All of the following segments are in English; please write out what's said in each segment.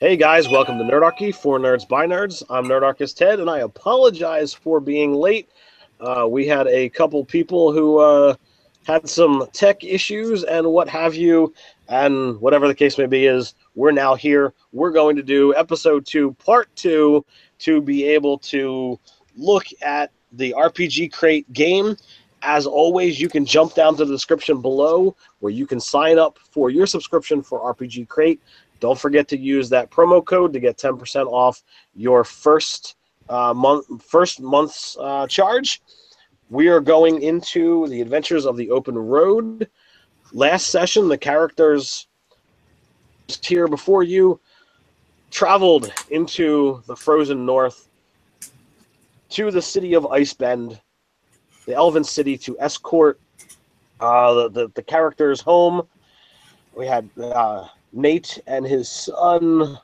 Hey guys, welcome to Nerdarchy for Nerds by Nerds. I'm Nerdarchist Ted, and I apologize for being late. We had a couple people who had some tech issues and what have you, and whatever the case may be is, we're now here. We're going to do episode 2, part 2, to be able to look at the RPG Crate game. As always, you can jump down to the description below where you can sign up for your subscription for RPG Crate. Don't forget to use that promo code to get 10% off your first month's charge. We are going into the adventures of the open road. Last session, the characters here before you traveled into the frozen north to the city of Icebend, the Elven city, to escort the characters home. We had Nate and his son,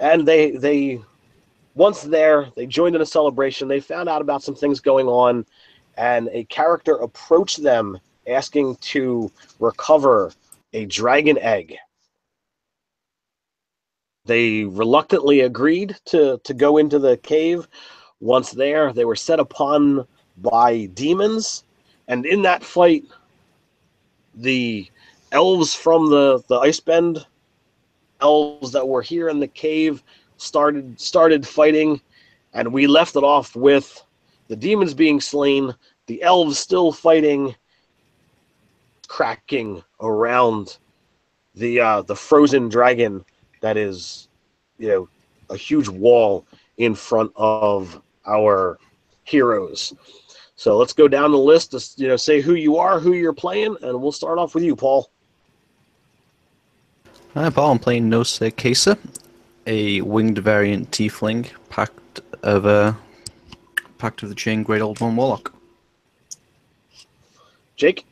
and they once there, they joined in a celebration. They found out about some things going on, and a character approached them asking to recover a dragon egg. They reluctantly agreed to go into the cave. Once there, they were set upon by demons, and in that fight, the elves from the Icebend, elves that were here in the cave, started fighting, and we left it off with the demons being slain, the elves still fighting, cracking around the frozen dragon that is, a huge wall in front of our heroes. So let's go down the list to say who you are, who you're playing, and we'll start off with you, Paul. Hi, Paul. I'm playing Nosa Kesa, a winged variant tiefling, pact of the Chain Great Old One Warlock. Jake?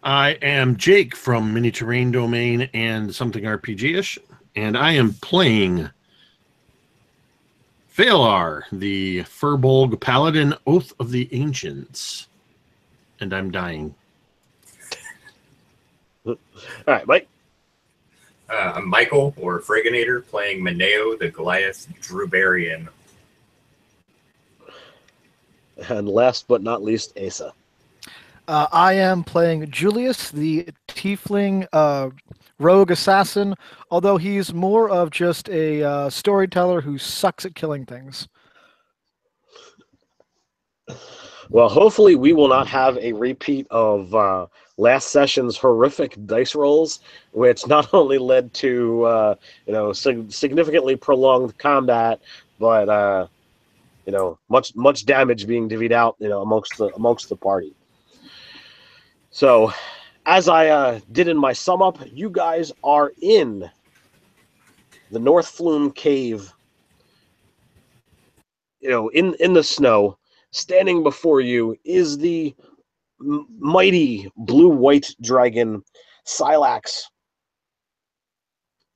I am Jake from Mini Terrain Domain and Something RPG-ish, and I am playing Phalar, the Furbolg Paladin, Oath of the Ancients. And I'm dying. All right, Mike. I'm Michael, or Fraganator, playing Mineo, the Goliath Drubarian. And last but not least, Asa. I am playing Julius, the tiefling rogue assassin, although he's more of just a storyteller who sucks at killing things. Well, hopefully we will not have a repeat of last session's horrific dice rolls, which not only led to significantly prolonged combat, but much damage being divvied out amongst the party. So, as I did in my sum up, you guys are in the North Flume Cave. In the snow. Standing before you is the mighty blue-white dragon, Silax,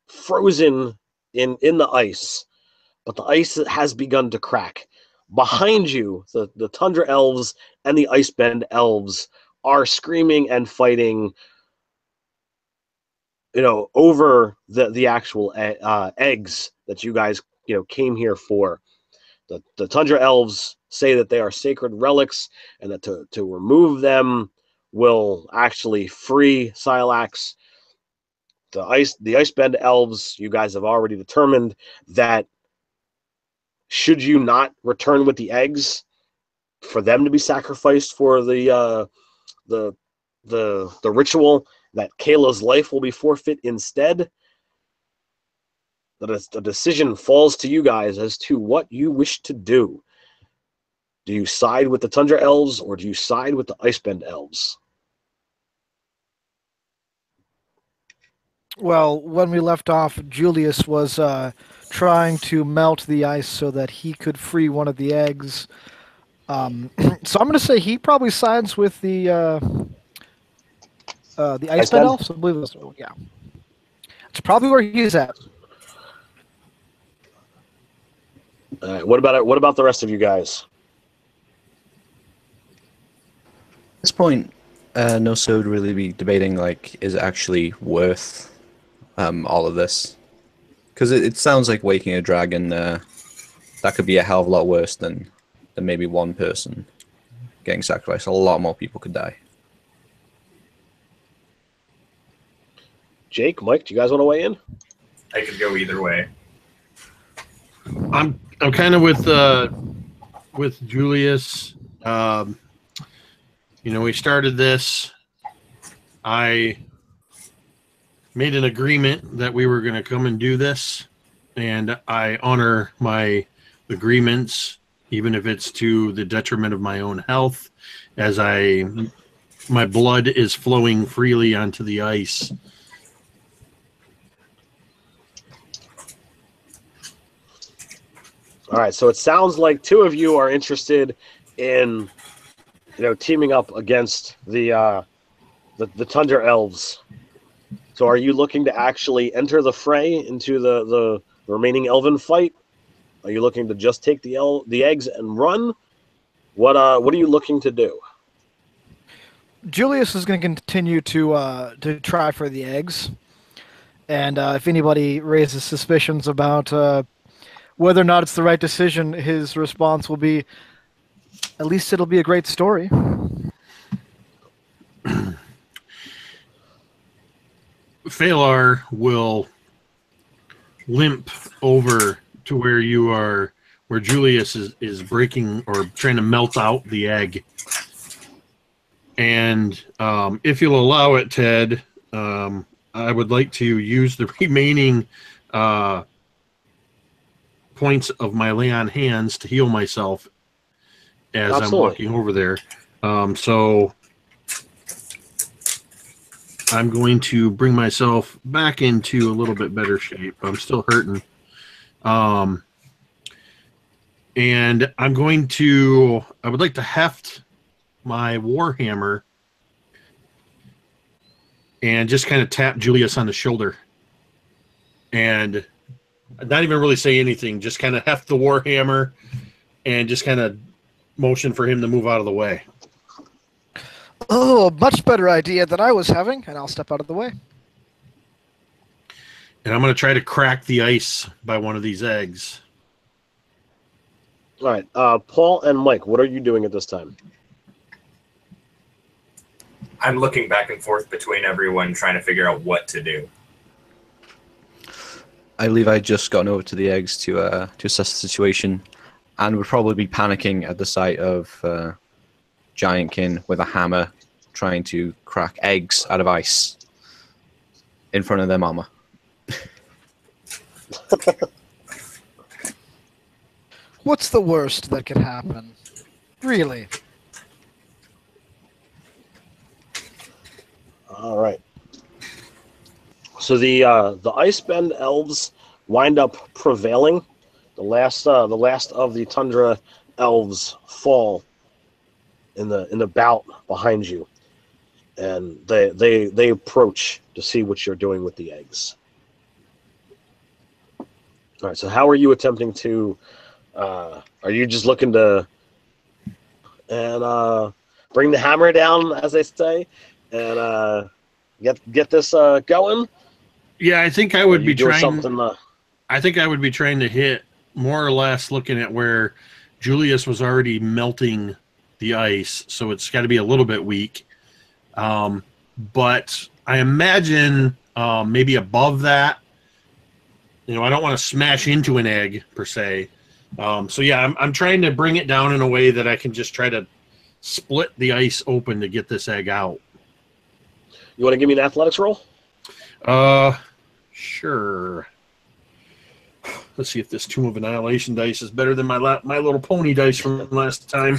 frozen in the ice, but the ice has begun to crack. Behind you, the Tundra Elves and the Icebend Elves are screaming and fighting, over the actual eggs that you guys, came here for. The Tundra Elves say that they are sacred relics, and that to remove them will actually free Silax. The Icebend Elves, you guys have already determined that should you not return with the eggs, for them to be sacrificed for the ritual, that Kayla's life will be forfeit instead. The decision falls to you guys as to what you wish to do. Do you side with the Tundra Elves, or do you side with the Icebend Elves? Well, when we left off, Julius was trying to melt the ice so that he could free one of the eggs. So I'm going to say he probably sides with the Icebend Elves. I believe that's, yeah. It's probably where he's at. All right. What about the rest of you guys? At this point, Nosa would really be debating, is it actually worth all of this? Because it sounds like waking a dragon. That could be a hell of a lot worse than maybe one person getting sacrificed. A lot more people could die. Jake, Mike, do you guys want to weigh in? I could go either way. I'm kind of with Julius. We started this. I made an agreement that we were going to come and do this, and I honor my agreements, even if it's to the detriment of my own health, as my blood is flowing freely onto the ice. All right, so it sounds like two of you are interested in, teaming up against the Tundra Elves. So are you looking to actually enter the fray into the remaining Elven fight? Are you looking to just take the eggs and run? What are you looking to do? Julius is going to continue to try for the eggs, and if anybody raises suspicions about whether or not it's the right decision, his response will be, "At least it'll be a great story." Phalar will limp over to where Julius is breaking or trying to melt out the egg. And if you'll allow it, Ted, I would like to use the remaining points of my lay on hands to heal myself as Absolutely. I'm walking over there. So I'm going to bring myself back into a little bit better shape. I'm still hurting. And I would like to heft my Warhammer and just kind of tap Julius on the shoulder. And not even really say anything, just kind of heft the Warhammer and just kind of motion for him to move out of the way. Oh, much better idea than I was having, and I'll step out of the way. And I'm going to try to crack the ice by one of these eggs. All right, Paul and Mike, what are you doing at this time? I'm looking back and forth between everyone, trying to figure out what to do. I believe I just gotten over to the eggs to assess the situation, and would probably be panicking at the sight of Giantkin with a hammer trying to crack eggs out of ice in front of their mama. What's the worst that could happen? Really? All right. So the Icebend elves wind up prevailing. The last of the Tundra elves fall in the bout behind you, and they approach to see what you're doing with the eggs. All right. So how are you attempting to? Are you just looking to bring the hammer down, as they say, and get this going? Yeah, I think I would be trying. Something, I think I would be trying to hit more or less looking at where Julius was already melting the ice, so it's got to be a little bit weak. But I imagine maybe above that. I don't want to smash into an egg per se. So yeah, I'm trying to bring it down in a way that I can just try to split the ice open to get this egg out. You want to give me an athletics roll? Sure. Let's see if this Tomb of Annihilation dice is better than my little pony dice from last time.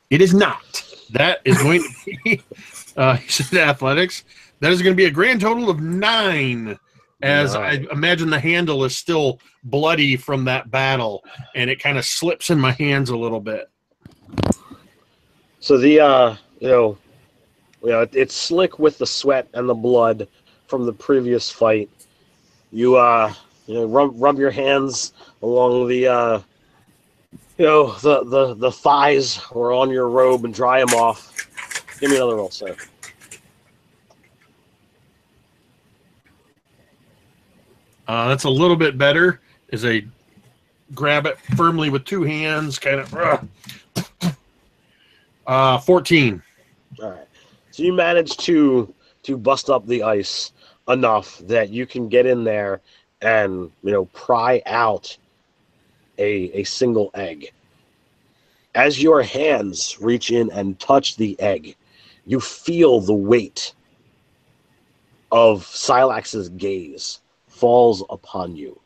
It is not. That is going to be, he said athletics. That is going to be a grand total of 9, as I imagine the handle is still bloody from that battle, and it kind of slips in my hands a little bit. So the it's slick with the sweat and the blood from the previous fight. You rub your hands along the the thighs or on your robe and dry them off. Give me another roll, sir. That's a little bit better. As I grab it firmly with 2 hands, kind of. 14. All right. So you manage to bust up the ice enough that you can get in there and pry out a single egg. As your hands reach in and touch the egg, you feel the weight of Silax's gaze falls upon you.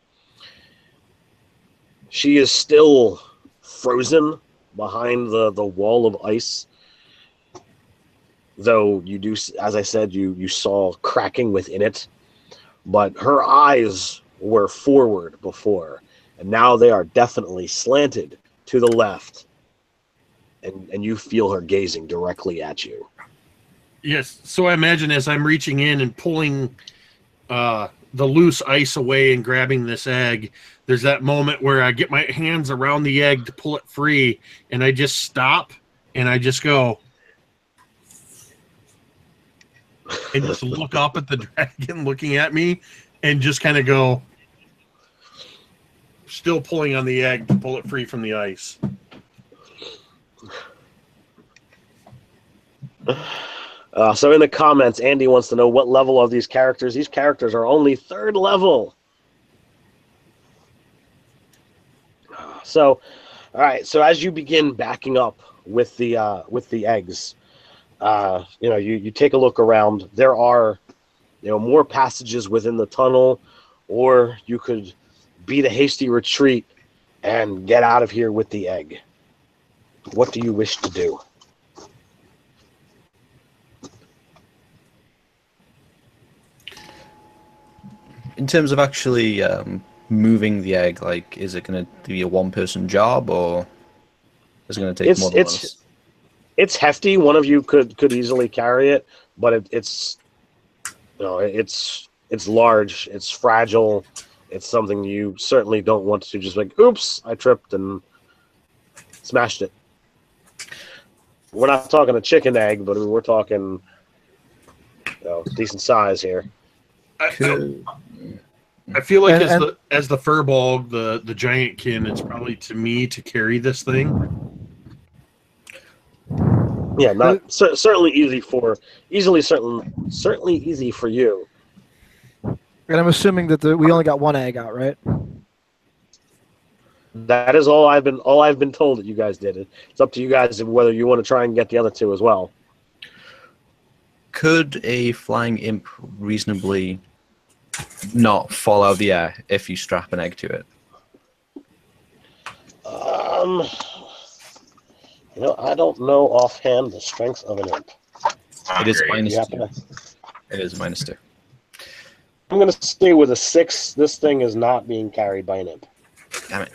She is still frozen behind the wall of ice, though you do, as I said, you saw cracking within it, but her eyes were forward before, and now they are definitely slanted to the left, and you feel her gazing directly at you. Yes, so I imagine as I'm reaching in and pulling the loose ice away and grabbing this egg, there's that moment where I get my hands around the egg to pull it free, and I just stop, and I just go, and just look up at the dragon looking at me, and just kind of go, still pulling on the egg to pull it free from the ice. So in the comments, Andy wants to know what level of these characters. These characters are only 3rd level. So, all right. So as you begin backing up with the eggs, you take a look around. There are, more passages within the tunnel, or you could beat a hasty retreat and get out of here with the egg. What do you wish to do? In terms of actually moving the egg, like, is it going to be a 1-person job, or is it going to take more than one? It's hefty. One of you could easily carry it, but it's large. It's fragile. It's something you certainly don't want to just like, oops, I tripped and smashed it. We're not talking a chicken egg, but we're talking decent size here. I feel like as the furball, the giant kin, it's probably to me to carry this thing. Yeah, not certainly easy for certainly easy for you. And I'm assuming that we only got 1 egg out, right? That is all I've been told that you guys did. It's up to you guys whether you want to try and get the other 2 as well. Could a flying imp reasonably not fall out of the air if you strap an egg to it? I don't know offhand the strength of an imp. It is -2. It is -2. I'm going to stay with a 6. This thing is not being carried by an imp. Damn it.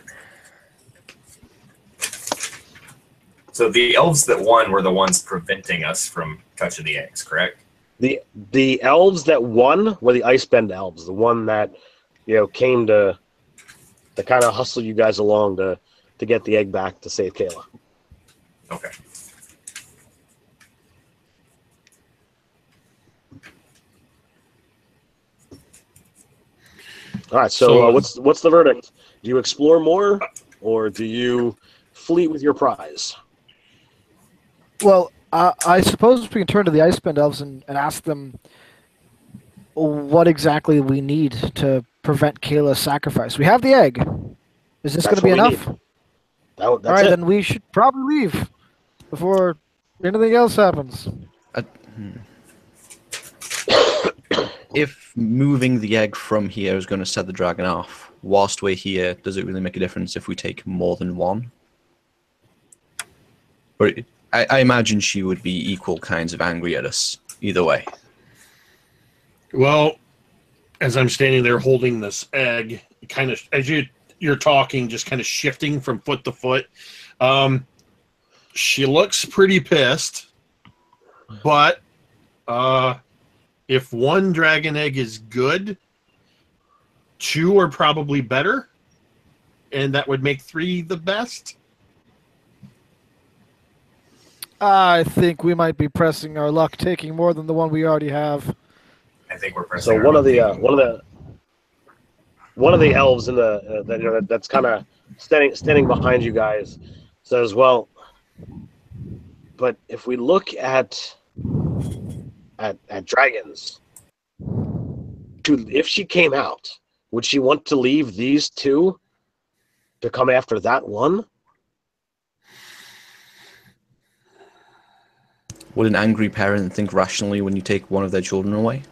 So the elves that won were the ones preventing us from touching the eggs, correct? The elves that won were the Icebend elves, the one that came to kind of hustle you guys along to get the egg back to save Kayla. Okay. All right. So what's the verdict? Do you explore more, or do you flee with your prize? Well, I suppose we can turn to the Icebend elves and ask them what exactly we need to prevent Kayla's sacrifice. We have the egg. Is this going to be enough? All right, it. then we should probably leave before anything else happens. If moving the egg from here is going to set the dragon off, whilst we're here, does it really make a difference if we take more than 1? Or I imagine she would be equal kinds of angry at us either way. Well, as I'm standing there holding this egg, kind of as you're talking, just kind of shifting from foot to foot, she looks pretty pissed. But if 1 dragon egg is good, 2 are probably better, and that would make 3 the best. I think we might be pressing our luck, taking more than the 1 we already have. I think we're pressing. So one of the one of the elves in the that's kind of standing behind you guys says, "Well, but if we look at dragons, if she came out, would she want to leave these two to come after that one?" Would an angry parent think rationally when you take one of their children away?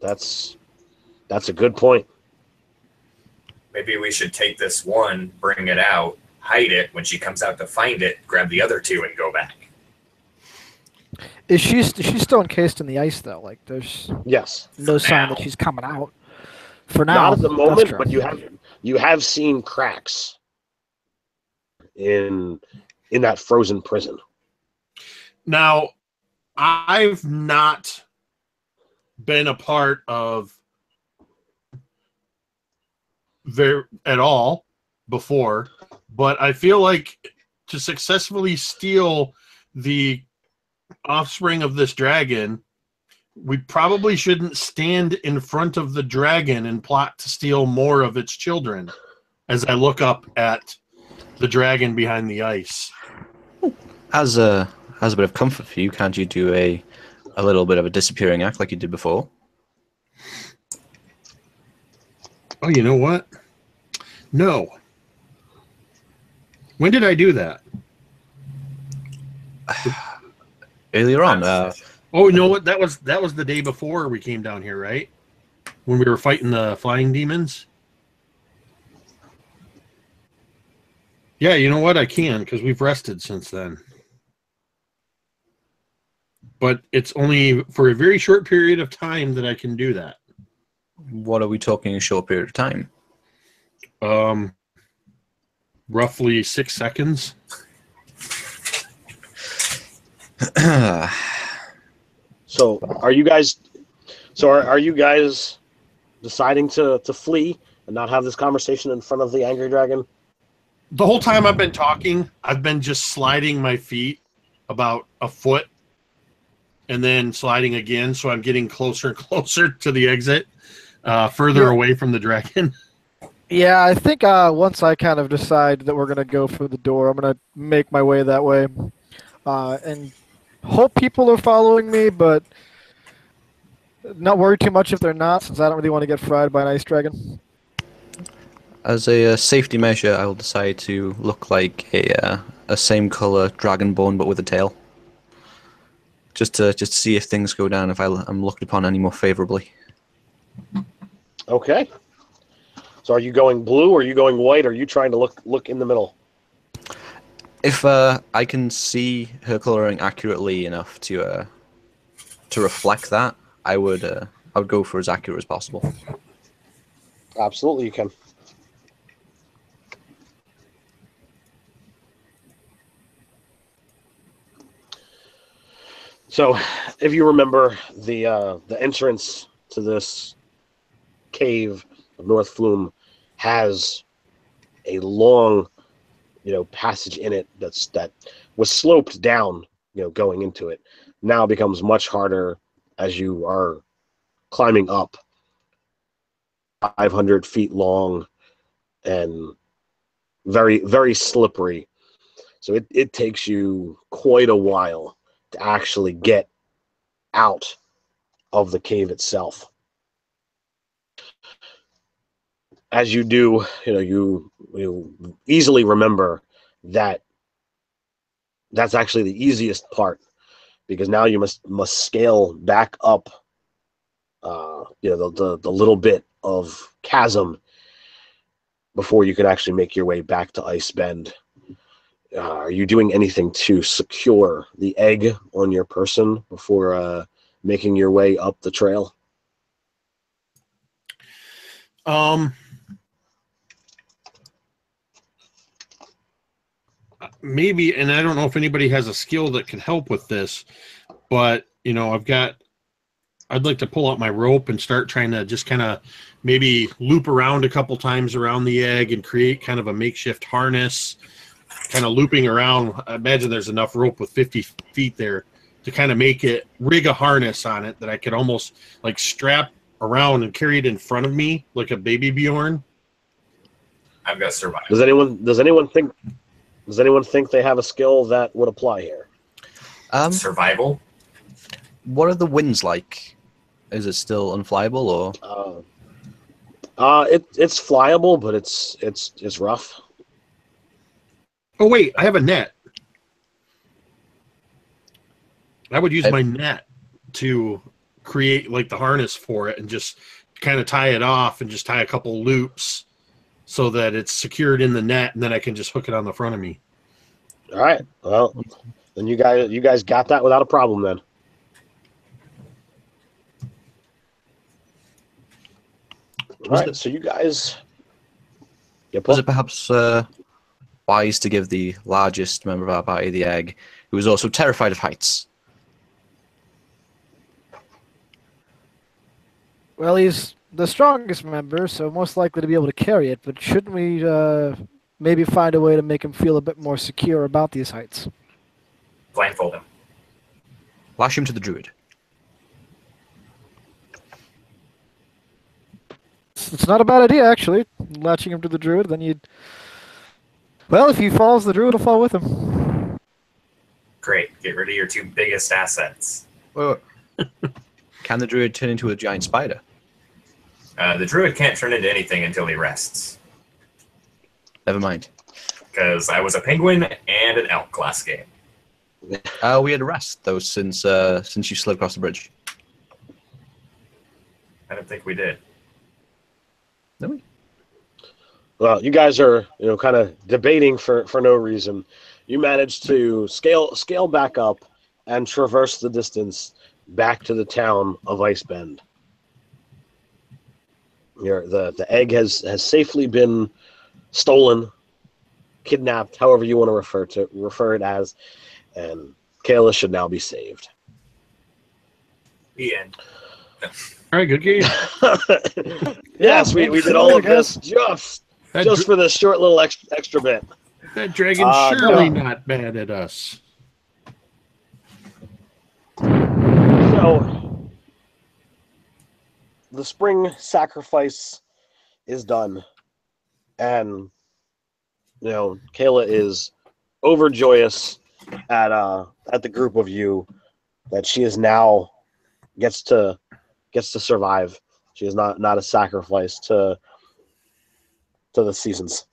That's a good point. Maybe we should take this one, bring it out, hide it. When she comes out to find it, grab the other two and go back. Is she's still encased in the ice though? Like there's Yes. no sign now. that she's coming out. For now, Not at the that's moment, true. but you have seen cracks in that frozen prison. Now, I've not been a part of there at all before, but I feel like to successfully steal the offspring of this dragon, we probably shouldn't stand in front of the dragon and plot to steal more of its children. As I look up at the dragon behind the ice. As a bit of comfort for you, can't you do a little bit of a disappearing act like you did before? Oh, you know what? No. When did I do that? Earlier on. Oh, you know what? That was the day before we came down here, right? When we were fighting the flying demons. Yeah, you know what? I can, because we've rested since then. But it's only for a very short period of time that I can do that. What are we talking a short period of time? Roughly 6 seconds. So are you guys deciding to flee and not have this conversation in front of the angry dragon? The whole time I've been talking, I've been just sliding my feet about a foot and then sliding again, so I'm getting closer and closer to the exit, further away from the dragon. Yeah, I think once I kind of decide that we're going to go for the door, I'm going to make my way that way. And hope people are following me, but not worry too much if they're not, since I don't really want to get fried by an ice dragon. As a safety measure, I will decide to look like a same color dragonborn, but with a tail. Just to see if things go down, if I'm looked upon any more favorably. Okay. So are you going blue, or are you going white, or are you trying to look in the middle? If I can see her coloring accurately enough to reflect that, I would go for as accurate as possible. Absolutely, you can. So, if you remember, the entrance to this cave of North Flume has a long, passage in it that was sloped down, going into it. Now becomes much harder as you are climbing up. 500 feet long and very, very slippery. So it takes you quite a while to actually get out of the cave itself. As you do, you easily remember that that's actually the easiest part, because now you must scale back up, the little bit of chasm before you can actually make your way back to Ice Bend. Are you doing anything to secure the egg on your person before making your way up the trail? Maybe, and I don't know if anybody has a skill that can help with this, but I'd like to pull out my rope and start trying to just kind of maybe loop around a couple times around the egg and create kind of a makeshift harness, kind of looping around. I imagine there's enough rope with 50 feet there to kind of rig a harness on it that I could almost like strap around and carry it in front of me like a baby Bjorn. I've got survival. Does anyone think they have a skill that would apply here? Survival? What are the winds like? Is it still unflyable or? It's flyable, but it's rough. Oh wait, I have a net. I would use my net to create like the harness for it and just kind of tie it off and just tie a couple loops so that it's secured in the net, and then I can just hook it on the front of me. All right. Well, then you guys got that without a problem then. All right. So you guys. Was it perhaps wise to give the largest member of our party the egg, who was also terrified of heights? Well, he's the strongest member, so most likely to be able to carry it, but shouldn't we maybe find a way to make him feel a bit more secure about these heights? Blindfold him. Lash him to the druid. It's not a bad idea, actually. Latching him to the druid, then you'd... Well, if he falls, the druid will fall with him. Great. Get rid of your 2 biggest assets. Wait. Can the druid turn into a giant spider? The druid can't turn into anything until he rests. Never mind. Because I was a penguin and an elk last game. We had a rest, though, since you slid across the bridge. I don't think we did. Did we? Well, you guys are kind of debating for no reason. You managed to scale back up and traverse the distance back to the town of Ice Bend. The egg has safely been stolen, kidnapped, however you want to refer it as, and Kayla should now be saved. The end. All right, good game. Yes, we did all of this just for this short little extra bit. That dragon's surely not mad at us. So, the spring sacrifice is done, and Kayla is overjoyous at the group of you that she is now gets to survive. She is not a sacrifice to the seasons.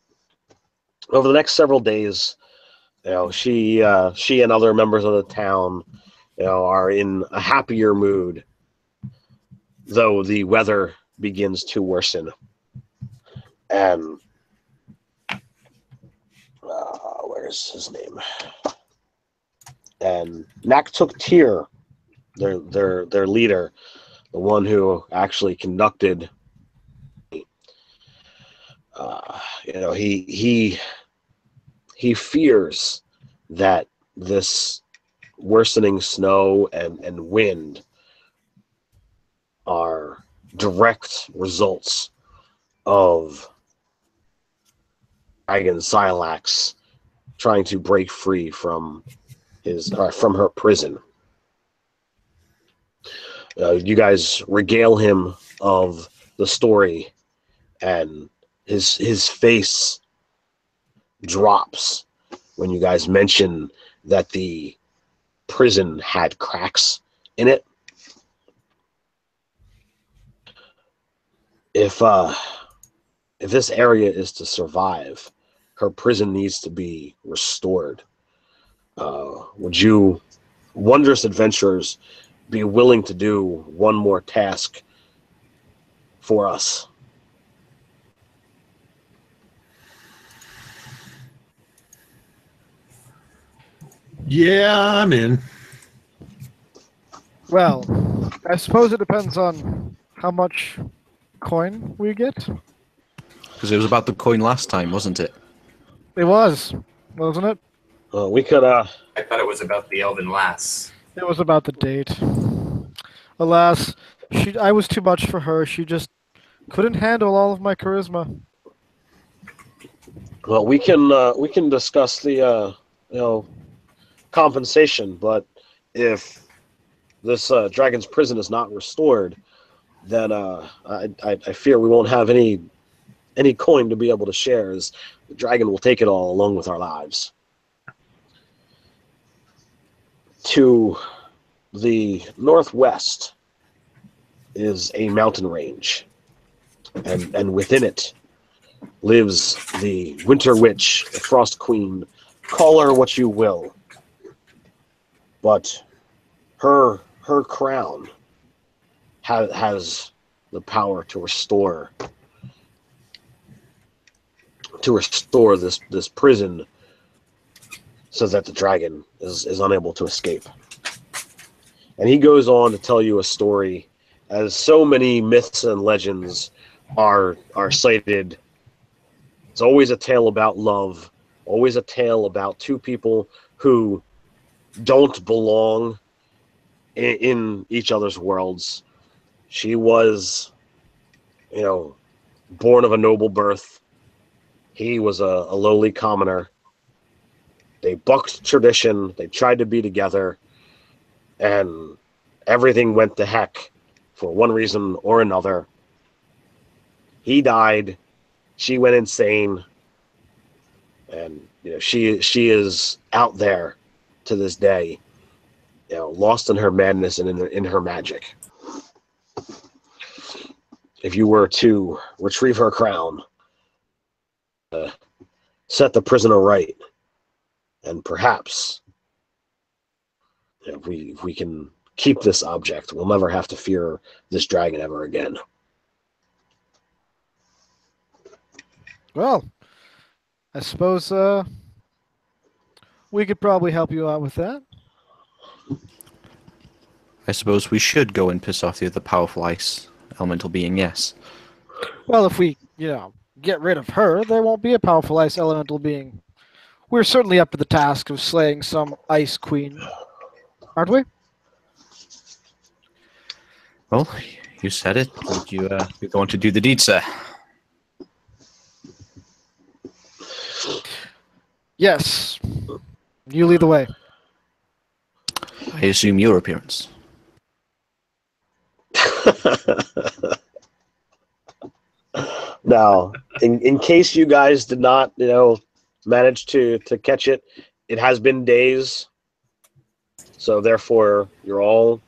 Over the next several days, she and other members of the town, are in a happier mood, though the weather begins to worsen. And where's his name? And Naktuk Tyr, their leader, the one who actually conducted, he fears that this worsening snow and wind are direct results of Dragon Silax trying to break free from her prison. You guys regale him of the story, and his face drops when you guys mention that the prison had cracks in it. If this area is to survive, her prison needs to be restored. Would you, wondrous adventurers, be willing to do one more task for us? Yeah, I'm in. Well, I suppose it depends on how much coin we get. Because it was about the coin last time, wasn't it? It was, wasn't it? We could. I thought it was about the elven lass. It was about the date. Alas, I was too much for her. She just couldn't handle all of my charisma. Well, we can discuss the compensation, but if this dragon's prison is not restored, then I fear we won't have any coin to be able to share, as the dragon will take it all along with our lives. To the northwest is a mountain range, and within it lives the Winter Witch, the Frost Queen. Call her what you will, but her crown has the power to restore this prison, so that the dragon is unable to escape. And he goes on to tell you a story, as so many myths and legends are cited. It's always a tale about love, always a tale about two people who don't belong in each other's worlds. She was, born of a noble birth. He was a lowly commoner. They bucked tradition. They tried to be together, and everything went to heck for one reason or another. He died. She went insane, and she is out there to this day, lost in her madness and in her magic. If you were to retrieve her crown, set the prisoner right, and perhaps if we can keep this object, we'll never have to fear this dragon ever again. Well, I suppose we could probably help you out with that. I suppose we should go and piss off the other powerful ice elemental being, yes. Well, if we, get rid of her, there won't be a powerful ice elemental being. We're certainly up to the task of slaying some ice queen, aren't we? Well, you said it. Would you be going to do the deed, sir? Yes. You lead the way. I assume your appearance. Now, in case you guys did not, manage to catch it, it has been days. So therefore, you're all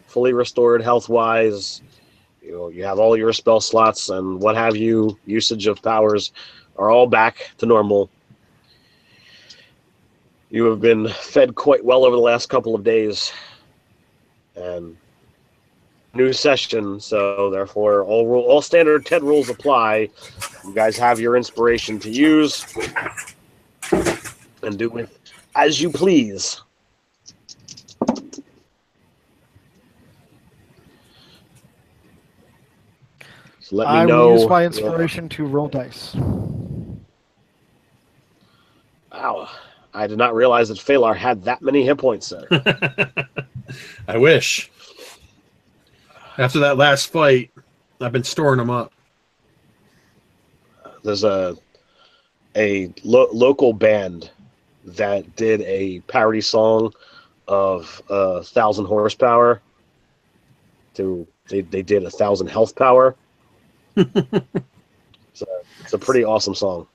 fully restored health-wise. You have all your spell slots and what have you, usage of powers are all back to normal. You have been fed quite well over the last couple of days. And new session, so therefore all standard TED rules apply. You guys have your inspiration to use and do with as you please. So let me know. I will use my inspiration to roll dice. Wow. I did not realize that Phalar had that many hit points, sir. I wish. After that last fight, I've been storing them up. There's a local band that did a parody song of 1,000 horsepower. They did 1,000 health power. It's a pretty awesome song.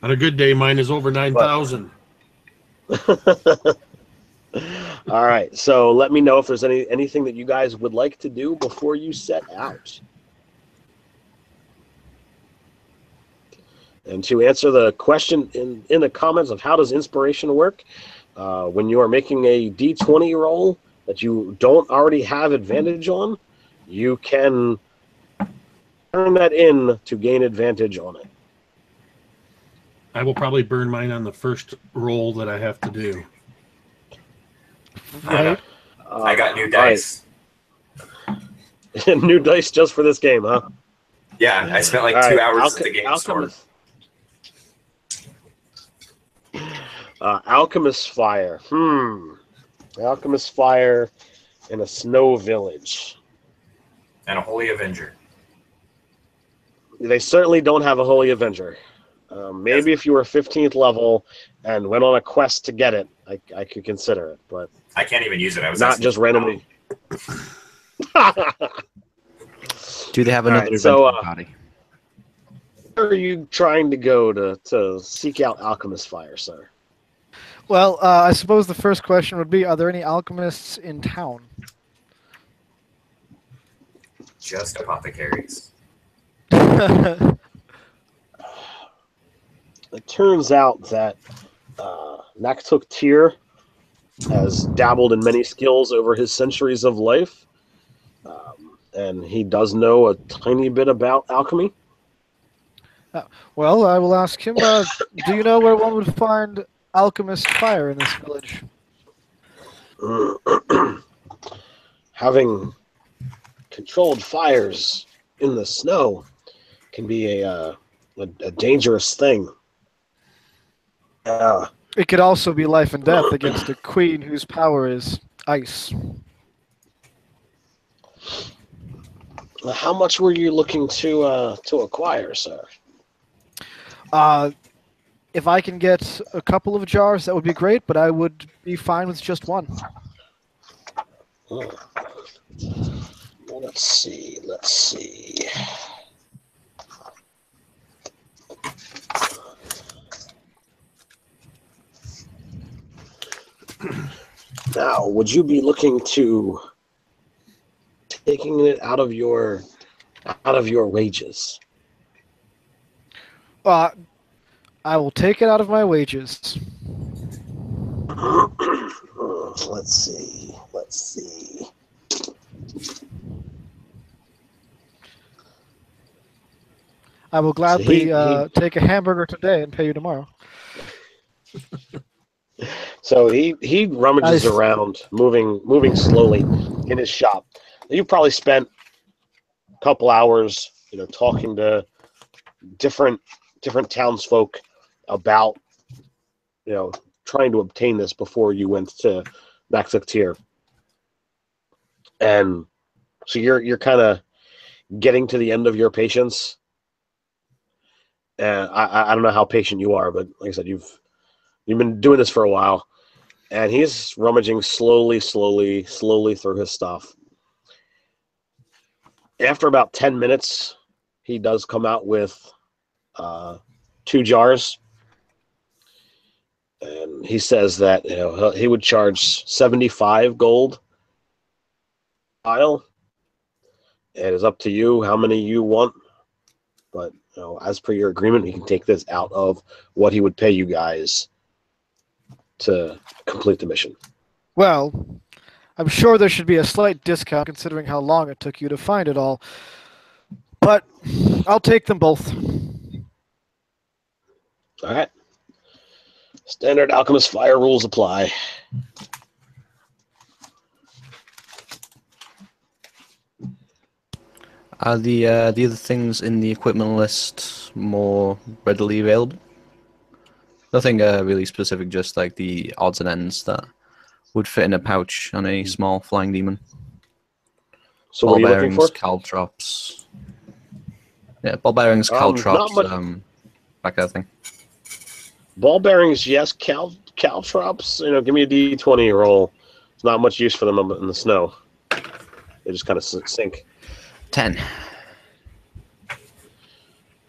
On a good day, mine is over 9,000. All right, so let me know if there's anything that you guys would like to do before you set out. And to answer the question in the comments of how does inspiration work, when you are making a D20 roll that you don't already have advantage on, you can turn that in to gain advantage on it. I will probably burn mine on the first roll that I have to do. Right. I got new dice. Right. New dice just for this game, huh? Yeah, I spent like All 2 right, hours at the game store. Alchemist Fire. Alchemist Fire in a snow village. And a Holy Avenger. They certainly don't have a Holy Avenger. Maybe if you were 15th level and went on a quest to get it, I could consider it, but I can't even use it. I was not just randomly. Do they have All another right, so, adventuring party? where are you trying to go to seek out alchemist fire, sir? Well, I suppose the first question would be: are there any alchemists in town? Just apothecaries. It turns out that Naktuk Tyr has dabbled in many skills over his centuries of life, and he does know a tiny bit about alchemy. Well, I will ask him. Do you know where one would find alchemist fire in this village? Having controlled fires in the snow can be a dangerous thing. It could also be life and death against a queen whose power is ice. How much were you looking to acquire, sir? If I can get a couple of jars, that would be great, but I would be fine with just one. Oh. Let's see. Now, would you be looking to taking it out of your wages? I will take it out of my wages. Let's see. I will gladly take a hamburger today and pay you tomorrow. So he rummages around, moving slowly in his shop. You probably spent a couple hours, talking to different townsfolk about, trying to obtain this before you went to Naktuk Tyr. And so you're kind of getting to the end of your patience. And I don't know how patient you are, but like I said, you've been doing this for a while, and he's rummaging slowly through his stuff. After about 10 minutes, he does come out with 2 jars, and he says that he would charge 75 gold aisle. It is up to you how many you want, but as per your agreement, he can take this out of what he would pay you guys to complete the mission. Well, I'm sure there should be a slight discount considering how long it took you to find it all. But I'll take them both. All right. Standard alchemist fire rules apply. Are the other things in the equipment list more readily available? Nothing really specific, just like the odds and ends that would fit in a pouch on a small flying demon. So what are you looking for? Caltrops. Yeah, ball bearings, caltrops, that kind of thing. Ball bearings, yes. Caltrops, give me a D20 roll. There's not much use for them in the snow. They just kind of sink. 10. All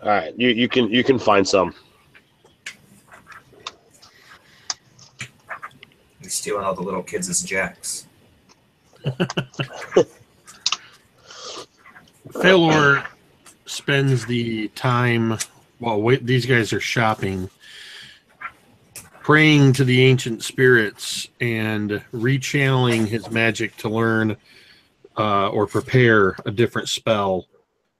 right, you can find some. You're stealing all the little kids' jacks. Phalor spends the time while these guys are shopping, praying to the ancient spirits and rechanneling his magic to learn or prepare a different spell.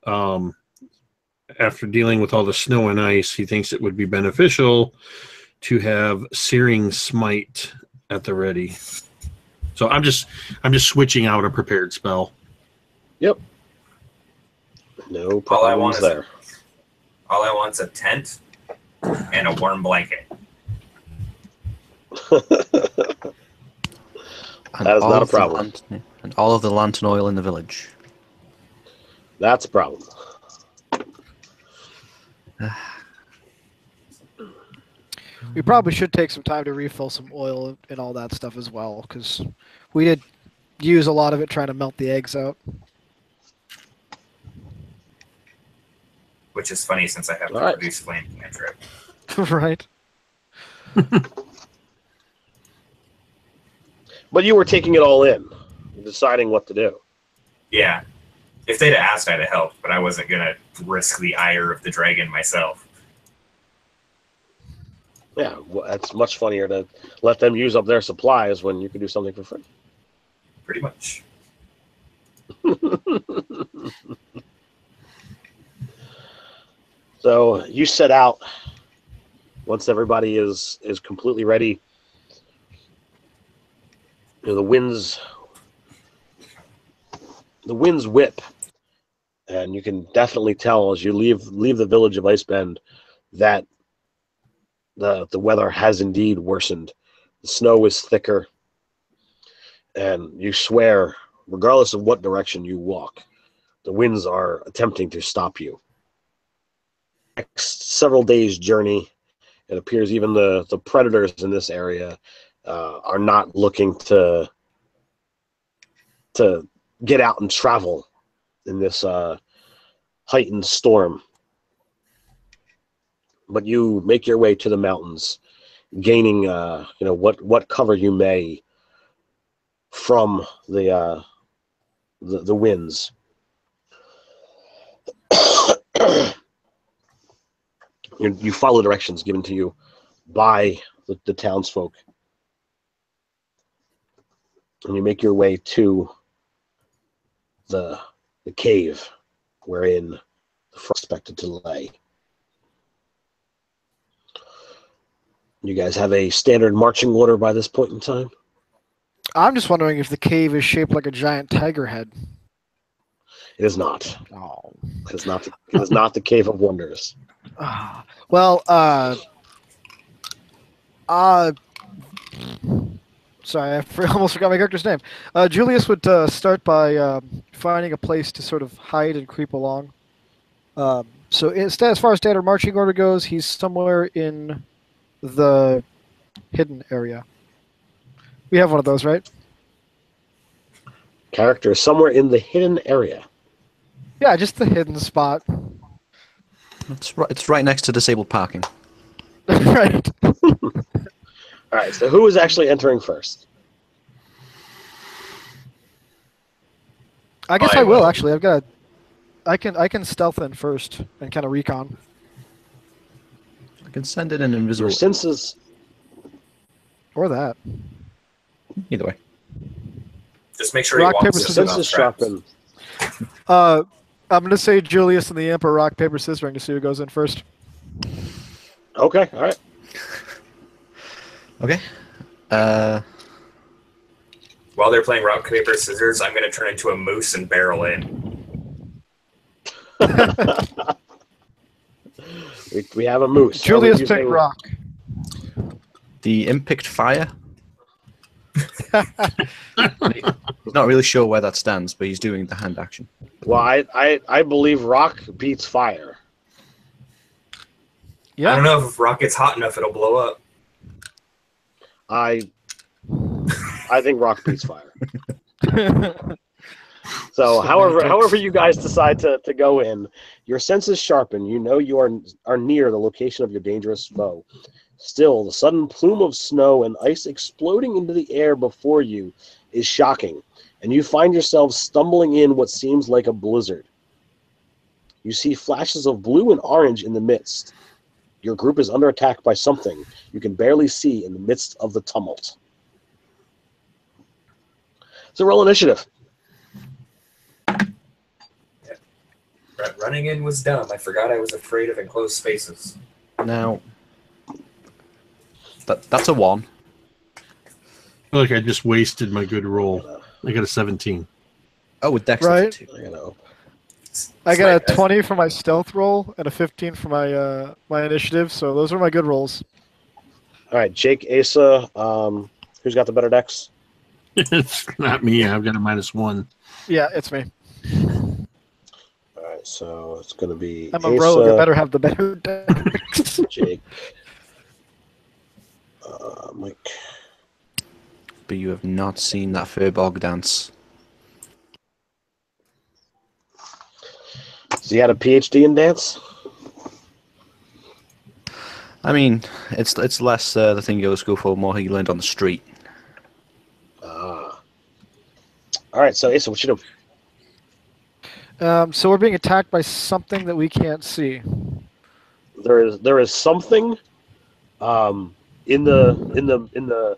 After dealing with all the snow and ice, he thinks it would be beneficial to have Searing Smite at the ready. So I'm just switching out a prepared spell. Yep. No problems there. All I want's a tent and a warm blanket. That is not a problem. And all of the lantern oil in the village. That's a problem. We probably should take some time to refill some oil and all that stuff as well, because we did use a lot of it trying to melt the eggs out. which is funny since I have to All right. produce flame cantrip. Right. But you were taking it all in, deciding what to do. Yeah. If they'd have asked, I'd have helped, but I wasn't going to risk the ire of the dragon myself. Yeah, well, it's much funnier to let them use up their supplies when you can do something for free. Pretty much. So you set out once everybody is completely ready. You know, the winds whip, and you can definitely tell as you leave the village of Ice Bend that the weather has indeed worsened. The snow is thicker, and you swear, regardless of what direction you walk, the winds are attempting to stop you. Next several days' journey, it appears even the predators in this area are not looking to get out and travel in this heightened storm. But you make your way to the mountains, gaining what cover you may from the winds. You follow directions given to you by the townsfolk, and you make your way to the cave wherein the frost expected to lay. You guys have a standard marching order by this point in time? I'm just wondering if the cave is shaped like a giant tiger head. It is not. Oh. It is not. It is not the Cave of Wonders. Well, sorry, almost forgot my character's name. Julius would start by finding a place to sort of hide and creep along. So instead, as far as standard marching order goes, he's somewhere in the hidden area. We have one of those, right? Character is somewhere in the hidden area. Yeah, just the hidden spot. It's right next to disabled parking. Right. All right, so who is actually entering first? I guess I I will will. actually. I can stealth in first and kind of recon. I can send in an invisible. Your senses. Or that. Either way. Just make sure Rock, he paper, walks Your in senses without traps. sharpen. I'm gonna say Julius and the Emperor rock paper scissoring to see who goes in first. Okay, all right. Okay. While they're playing rock, paper, scissors, I'm going to turn into a moose and barrel in. We have a moose. Julius Are we picked using- rock. The imp picked fire. He's not really sure where that stands, but he's doing the hand action. Well, I believe rock beats fire. Yeah. I don't know if rock gets hot enough, it'll blow up. I think rock beats fire. So, however you guys decide to go in, your senses sharpen. You know you are near the location of your dangerous foe. Still, the sudden plume of snow and ice exploding into the air before you is shocking, and you find yourselves stumbling in what seems like a blizzard. You see flashes of blue and orange in the midst. Your group is under attack by something you can barely see in the midst of the tumult. So roll initiative. Running in was dumb. I forgot I was afraid of enclosed spaces. Now, that's a 1. I feel like I just wasted my good roll. I got a 17. Oh, with Dex, Right. that's a 2. You know, I got a It's 20 for my stealth roll and a 15 for my my initiative, so those are my good rolls. all right, Jake, Asa, who's got the better dex? It's not me. I've got a -1. Yeah, it's me. All right, so it's going to be I'm a rogue. I Asa, better have the better dex. Jake, Mike. But you have not seen that Furbog dance. So you had a PhD in dance? I mean, it's less the thing you always go for, more he learned on the street. All right, so Asa, what you do? So we're being attacked by something that we can't see. There is something in the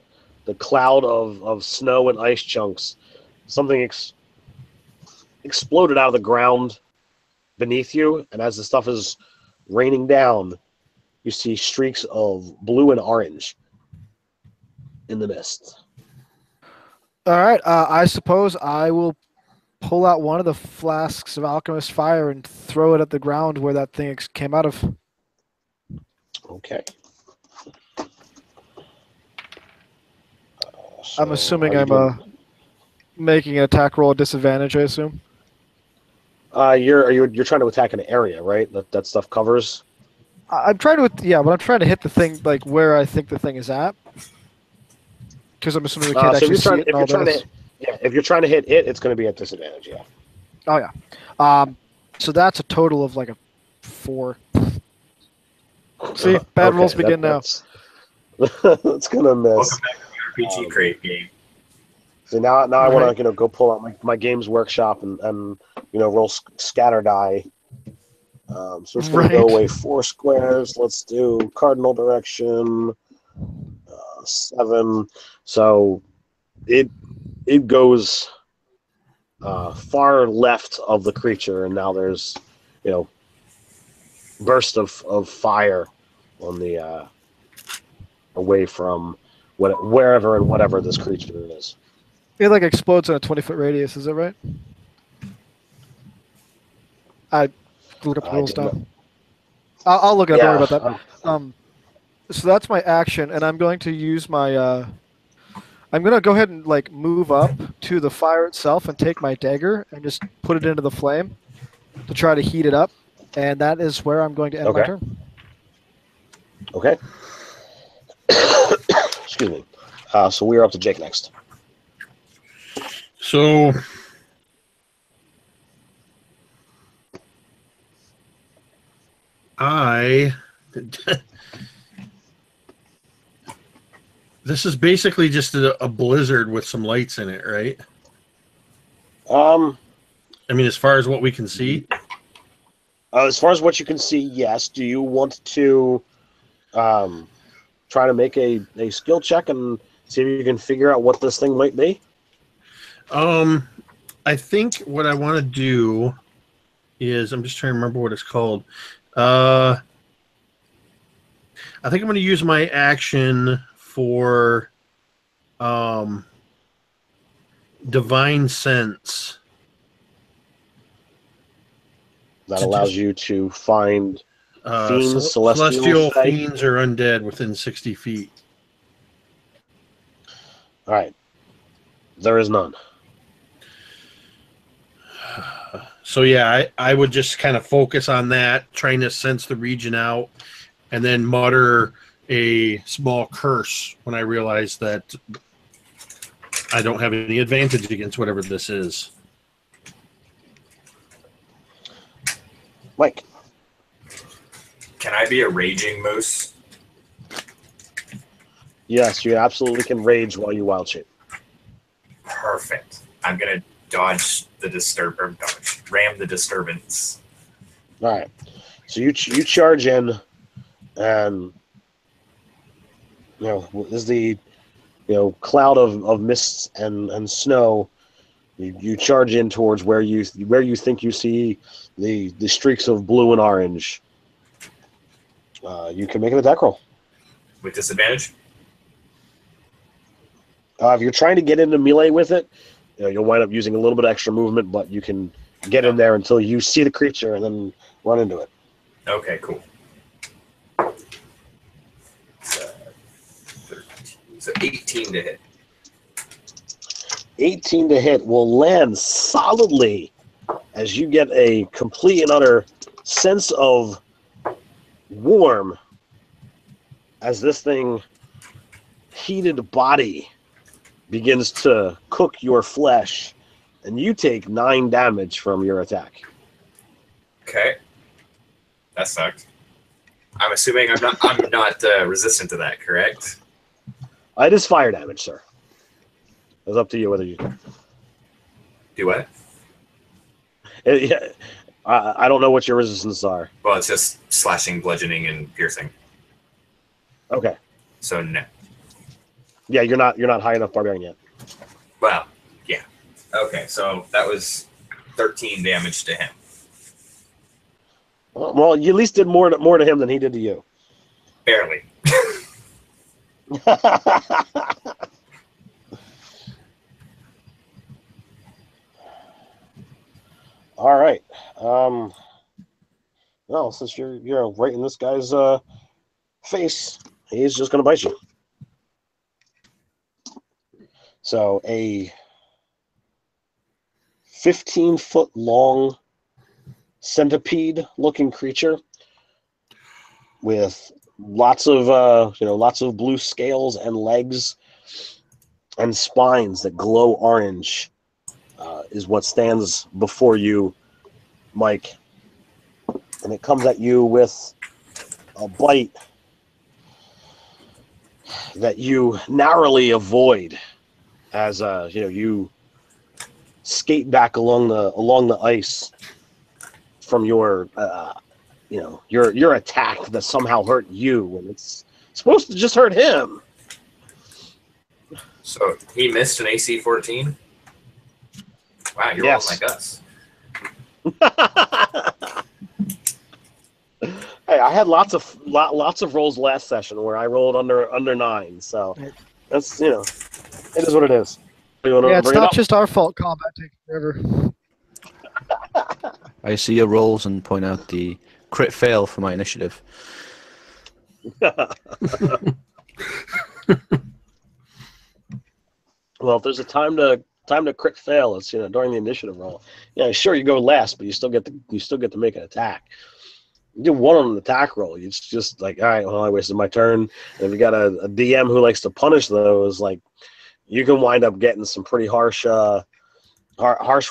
cloud of snow and ice chunks. Something exploded out of the ground beneath you, and as the stuff is raining down, you see streaks of blue and orange in the mist. All right. I suppose I will pull out one of the flasks of alchemist fire and throw it at the ground where that thing came out of. Okay. I'm assuming I'm making an attack roll at disadvantage, I assume. You're trying to attack an area, right? That stuff covers. I'm trying to, but I'm trying to hit the thing like where I think the thing is at. Because I'm assuming we can't actually see it. If you're trying to hit it, it's going to be at disadvantage. Yeah. Oh yeah. So that's a total of like a 4. See, bad rolls begin now. That's gonna miss. Welcome back to the RPG Crate game. So now I want to go pull out my Games Workshop and roll scatter die. So it's going to go away 4 squares. Let's do cardinal direction. 7. So it goes far left of the creature, and now there's burst of fire on the away from wherever and whatever this creature is. It like explodes in a 20-foot radius. Is that right? I look up the rules down. I'll look it up. Don't worry about that. So that's my action, and I'm going to use my. I'm going to go ahead and like move up to the fire itself and take my dagger and just put it into the flame to try to heat it up, and that is where I'm going to end my turn. Okay. Excuse me. So we are up to Jake next. So this is basically just a blizzard with some lights in it, right? I mean, as far as what we can see. As far as what you can see, yes. Do you want to try to make a skill check and see if you can figure out what this thing might be? I think what I want to do is, I'm just trying to remember what it's called. I think I'm going to use my action for Divine Sense. That allows you to find fiends, celestial fiends or undead within 60 feet. All right. There is none. So yeah, I would just kind of focus on that, trying to sense the region out, and then mutter a small curse when I realize that I don't have any advantage against whatever this is. Mike. Can I be a raging moose? Yes, you absolutely can rage while you wild shape. Perfect. I'm going to dodge the ram the disturbance. All right. So you charge in, and this is the cloud of mists and snow. You charge in towards where you think you see the streaks of blue and orange. You can make an attack roll with disadvantage. If you're trying to get into melee with it, you'll wind up using a little bit of extra movement, but you can get in there until you see the creature and then run into it. Okay, cool. So 18 to hit. 18 to hit will land solidly as you get a complete and utter sense of warm as this thing heated body begins to cook your flesh, and you take 9 damage from your attack. Okay. That sucked. I'm assuming I'm not resistant to that, correct? It is fire damage, sir. It's up to you whether you Do what? Yeah, I don't know what your resistances are. Well, it's just slashing, bludgeoning, and piercing. Okay. So no. Yeah, you're not high enough barbarian yet. Well, yeah. Okay, so that was 13 damage to him. Well, you at least did more to him than he did to you. Barely. All right. Well, since you're right in this guy's face, he's just gonna bite you. So a 15-foot long centipede-looking creature with lots of blue scales and legs and spines that glow orange is what stands before you, Mike. And it comes at you with a bite that you narrowly avoid as you skate back along the ice from your attack that somehow hurt you when it's supposed to just hurt him. So he missed an AC 14? Wow, you're Yes. all like us. Hey, I had lots of rolls last session where I rolled under 9, so that's it is what it is. Yeah, it's not just our fault combat takes forever. I see your rolls and point out the crit fail for my initiative. Well, if there's a time to crit fail, it's during the initiative roll. Yeah, sure, you go last, but you still get to make an attack. You do one on an attack roll. It's just like, all right, well, I wasted my turn. And if you got a DM who likes to punish those, like, you can wind up getting some pretty harsh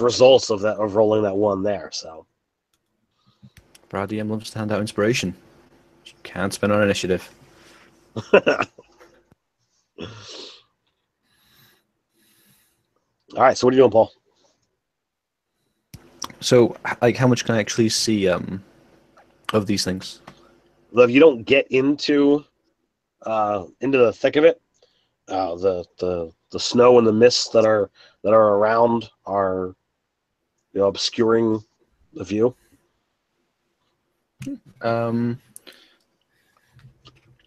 results of rolling that one there. So, Our DM loves to hand out inspiration. Can't spend on initiative. All right, so what are you doing, Paul? So, like, how much can I actually see of these things? Well, if you don't get into the thick of it, the snow and the mists that are around are obscuring the view.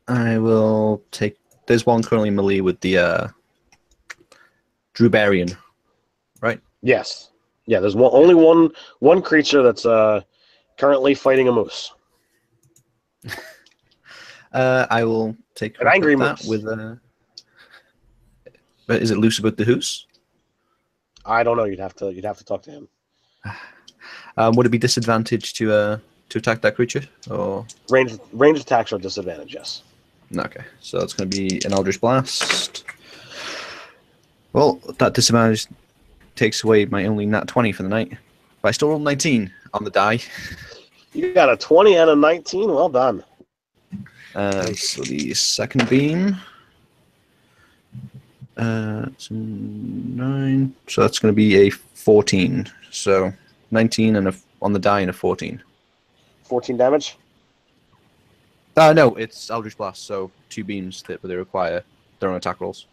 I will take. There's one currently melee with the Drubarian, right? Yes. Yeah, there's only one creature that's currently fighting a moose. I will take An angry that moose. with but is it Lucibut the Hoos? I don't know. You'd have to talk to him. Would it be disadvantage to attack that creature or Range attacks are disadvantage? Yes. okay? So that's going to be an Eldritch Blast. Well, that disadvantage takes away my only nat 20 for the night. But I still rolled 19 on the die. You got a 20 and a 19. Well done. So the second beam. It's 9. So that's going to be a 14. So 19 and on the die and a 14. 14 damage. No, it's Eldritch Blast. So 2 beams that they require their own attack rolls.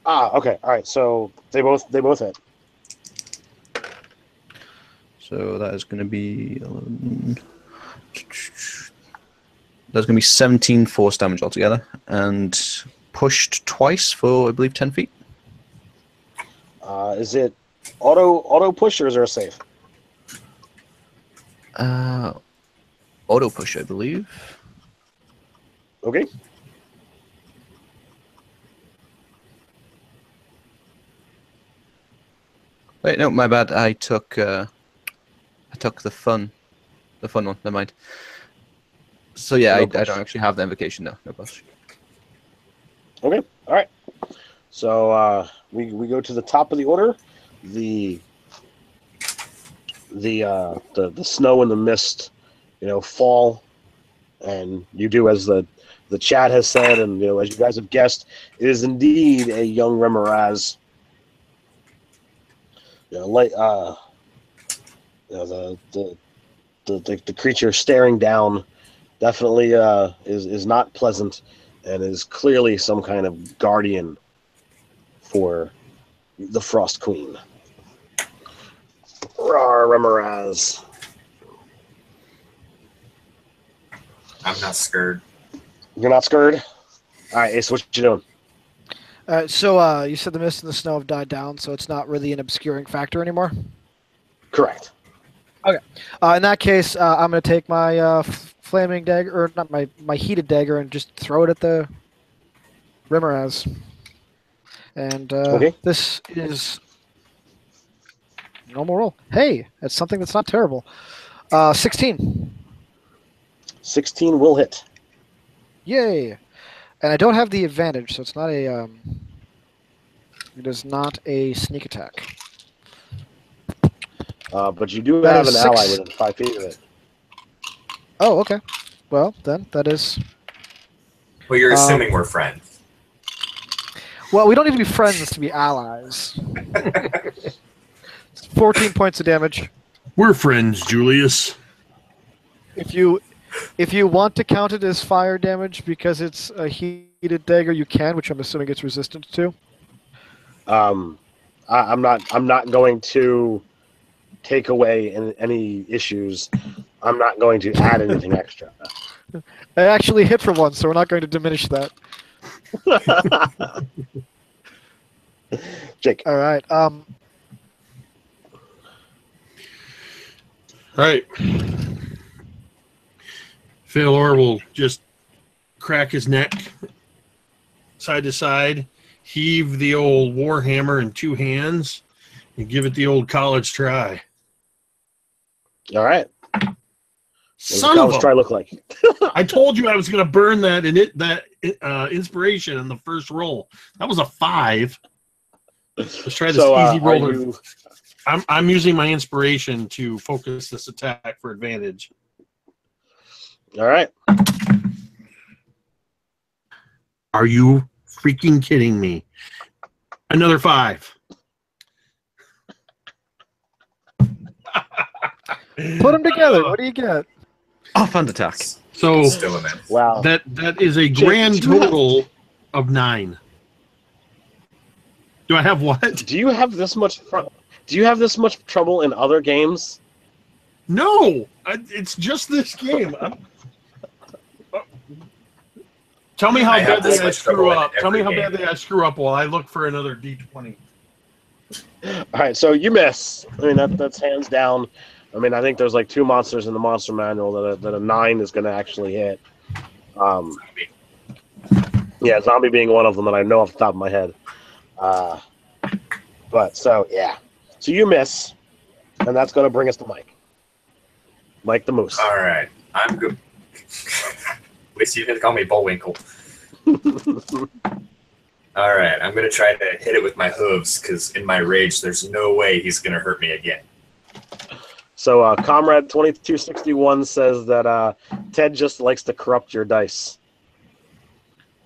Okay. All right. So they both hit. So that is going to be 11. That's going to be 17 force damage altogether, and pushed twice for I believe 10 feet. Is it auto push or is there a save? Auto push, I believe. Okay. Wait, no, my bad. I took the fun one. Never mind. So yeah, No I push. don't actually have the invocation. No push. Okay. All right. So we go to the top of the order. The snow and the mist, fall And you do as the chat has said, and as you guys have guessed, it is indeed a young Remoraz. The creature staring down definitely is not pleasant, and is clearly some kind of guardian for the Frost Queen. Rawr, Remoraz. I'm not scared. You're not scared? All right, Ace, what you doing? So you said the mist and the snow have died down, so it's not really an obscuring factor anymore? Correct. Okay. In that case, I'm going to take my flaming dagger, or not my heated dagger, and just throw it at the Remoraz. And Okay. This is normal roll. Hey, that's something that's not terrible. 16. 16 will hit. Yay! And I don't have the advantage, so it's not a. It is not a sneak attack. But you do That have an is ally 6. within 5 feet of it. Oh, okay. Well, then that is. Well, you're assuming we're friends. Well, we don't need to be friends to be allies. 14 points of damage. We're friends, Julius. If you want to count it as fire damage because it's a heated dagger, you can, which I'm assuming it's resistant to. I'm not going to take away any issues. I'm not going to add anything extra. I actually hit for once, so we're not going to diminish that. Jake. All right. All right. Phalor will just crack his neck side to side, heave the old warhammer in 2 hands, and give it the old college try. All right. What does Son the of college a! try look like? I told you I was going to burn that inspiration in the first roll. That was a 5. Let's try this easy roll. I'm using my inspiration to focus this attack for advantage. All right. Are you freaking kidding me? Another 5. Put them together. What do you get? Offhand attack. So Still a miss. Wow. that is a Jake, grand did you total of 9. Do I have what? Do you have this much trouble in other games? No, it's just this game. Tell me how I have badly this I much screw trouble in up. Tell me every how game. badly I screw up while I look for another D20. All right, so you miss. I mean, that's hands down. I mean, I think there's like 2 monsters in the monster manual that a 9 is going to actually hit. Yeah, zombie being one of them that I know off the top of my head. But so yeah, so you miss, and that's going to bring us to Mike. Mike the Moose. All right. I'm good. At least you didn't call me Bullwinkle. All right. I'm going to try to hit it with my hooves because in my rage, there's no way he's going to hurt me again. So Comrade 2261 says that Ted just likes to corrupt your dice.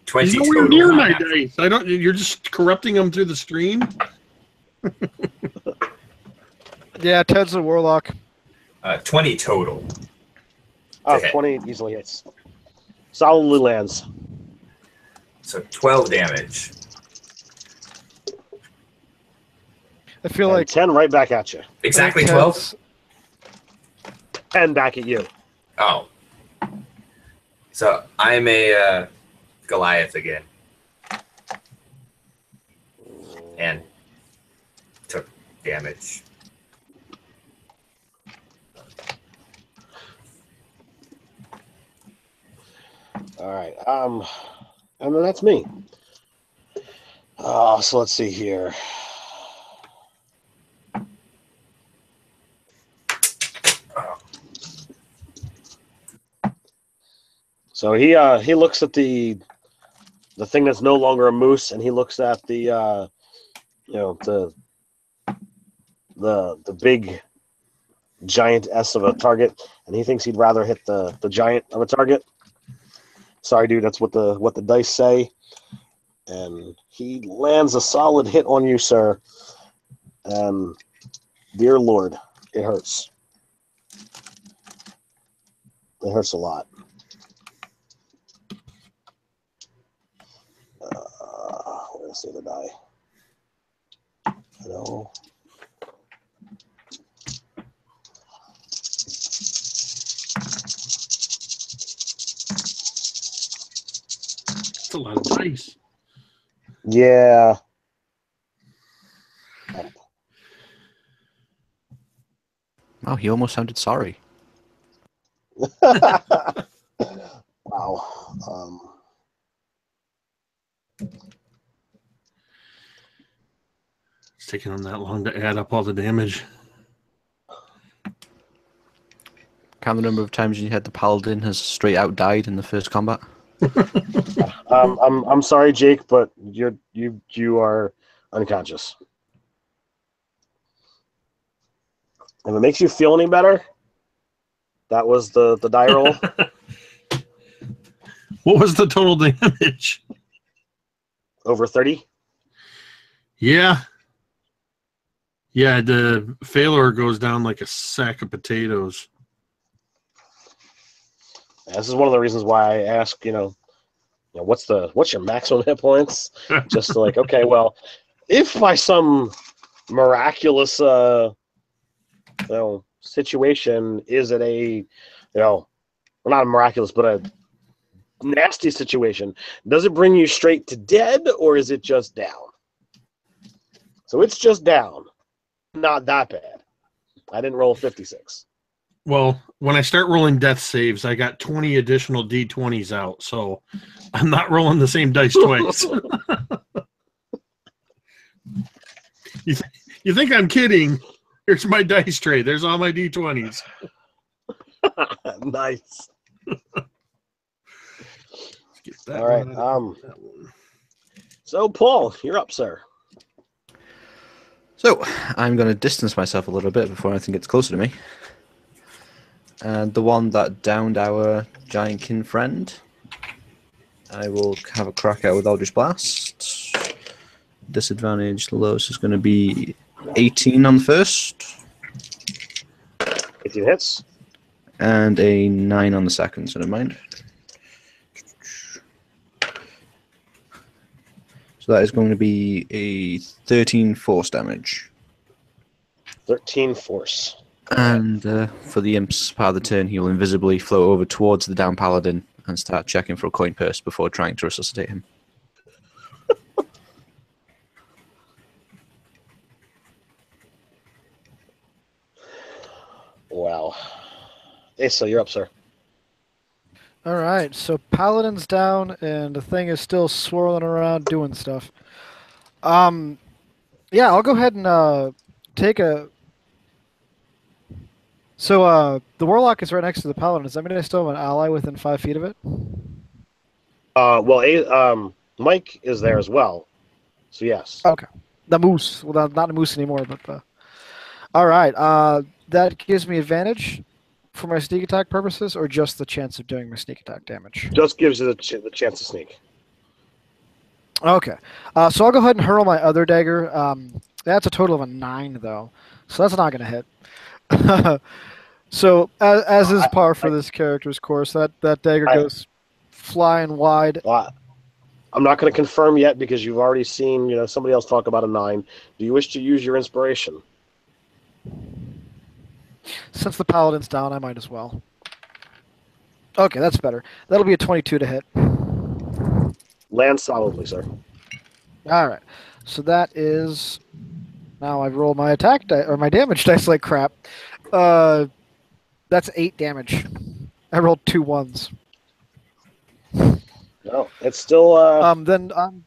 20 He's nowhere total, near not my natural. dice. I don't. You're just corrupting them through the stream. Yeah, Ted's a warlock. 20 total. Oh, hit. 20 easily hits. Solidly lands. So 12 damage. I feel And like 10 right back at you. Exactly Ted's- 12? 10 back at you. Oh. So I'm a Goliath again. And took damage. All right. And then that's me. So let's see here. So he looks at the thing that's no longer a moose, and he looks at the the big giant S of a target, and he thinks he'd rather hit the giant of a target. Sorry, dude. That's what the dice say. And he lands a solid hit on you, sir. Dear Lord, it hurts. It hurts a lot. Where's the other die? No. That's a lot of dice. Yeah. Oh, he almost sounded sorry. Wow. It's taking him that long to add up all the damage. Count the number of times you had the paladin has straight out died in the first combat. I'm sorry, Jake, but you are unconscious. If it makes you feel any better, that was the die roll. What was the total damage? Over 30. Yeah. Yeah, the failure goes down like a sack of potatoes. This is one of the reasons why I ask, what's your maximum hit points? Just to like, okay, well, if by some miraculous situation is it a well, not a miraculous, but a nasty situation, does it bring you straight to dead or is it just down? So it's just down. Not that bad. I didn't roll 56. Well, when I start rolling death saves, I got 20 additional D20s out, so I'm not rolling the same dice twice. You think I'm kidding? Here's my dice tray. There's all my D20s. Nice. Get that All right. one. So Paul, you're up, sir. So, I'm going to distance myself a little bit before anything gets closer to me. And the one that downed our giantkin friend, I will have a crack at with Eldritch Blast. Disadvantage, the lowest is going to be 18 on the first. 18 hits. And a 9 on the second, so never mind. So that is going to be a 13 force damage. 13 force. And for the imp's part of the turn, he will invisibly float over towards the down paladin and start checking for a coin purse before trying to resuscitate him. Wow. Asa, you're up, sir. All right, so Paladin's down, and the thing is still swirling around doing stuff. Yeah, I'll go ahead and take a... So, the Warlock is right next to the Paladin. Does that mean I still have an ally within 5 feet of it? Mike is there as well. So, yes. Okay. The Moose. Well, not the Moose anymore, but... All right, that gives me advantage for my sneak attack purposes, or just the chance of doing my sneak attack damage? Just gives you the chance to sneak. Okay. So I'll go ahead and hurl my other dagger. That's a total of a 9, though. So that's not going to hit. So, as is par for this character's course, that dagger goes flying wide. I'm not going to confirm yet because you've already seen somebody else talk about a 9. Do you wish to use your inspiration? Since the Paladin's down, I might as well. Okay, that's better. That'll be a 22 to hit. Land solidly, sir. All right. So that is... Now I've rolled my attack or my damage dice like crap. That's 8 damage. I rolled 2 1s. No, it's still... Then I'm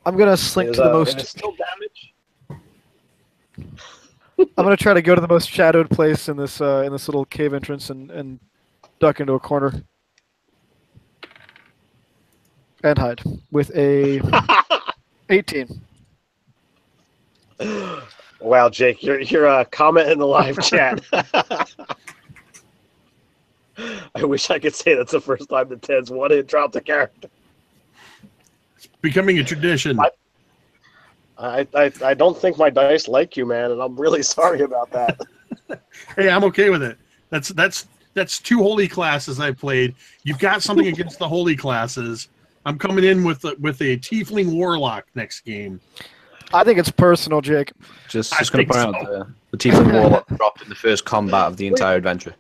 going to slink to the most... still damage? I'm going to try to go to the most shadowed place in this little cave entrance and duck into a corner. And hide with a 18. Wow, Jake, you're comment in the live chat. I wish I could say that's the first time that Ted's one-hit dropped a character. It's becoming a tradition. I don't think my dice like you, man, and I'm really sorry about that. Hey, I'm okay with it. That's 2 holy classes I played. You've got something against the holy classes. I'm coming in with a tiefling warlock next game. I think it's personal, Jake. Just going to point out the Tiefling Warlock dropped in the first combat of the entire adventure.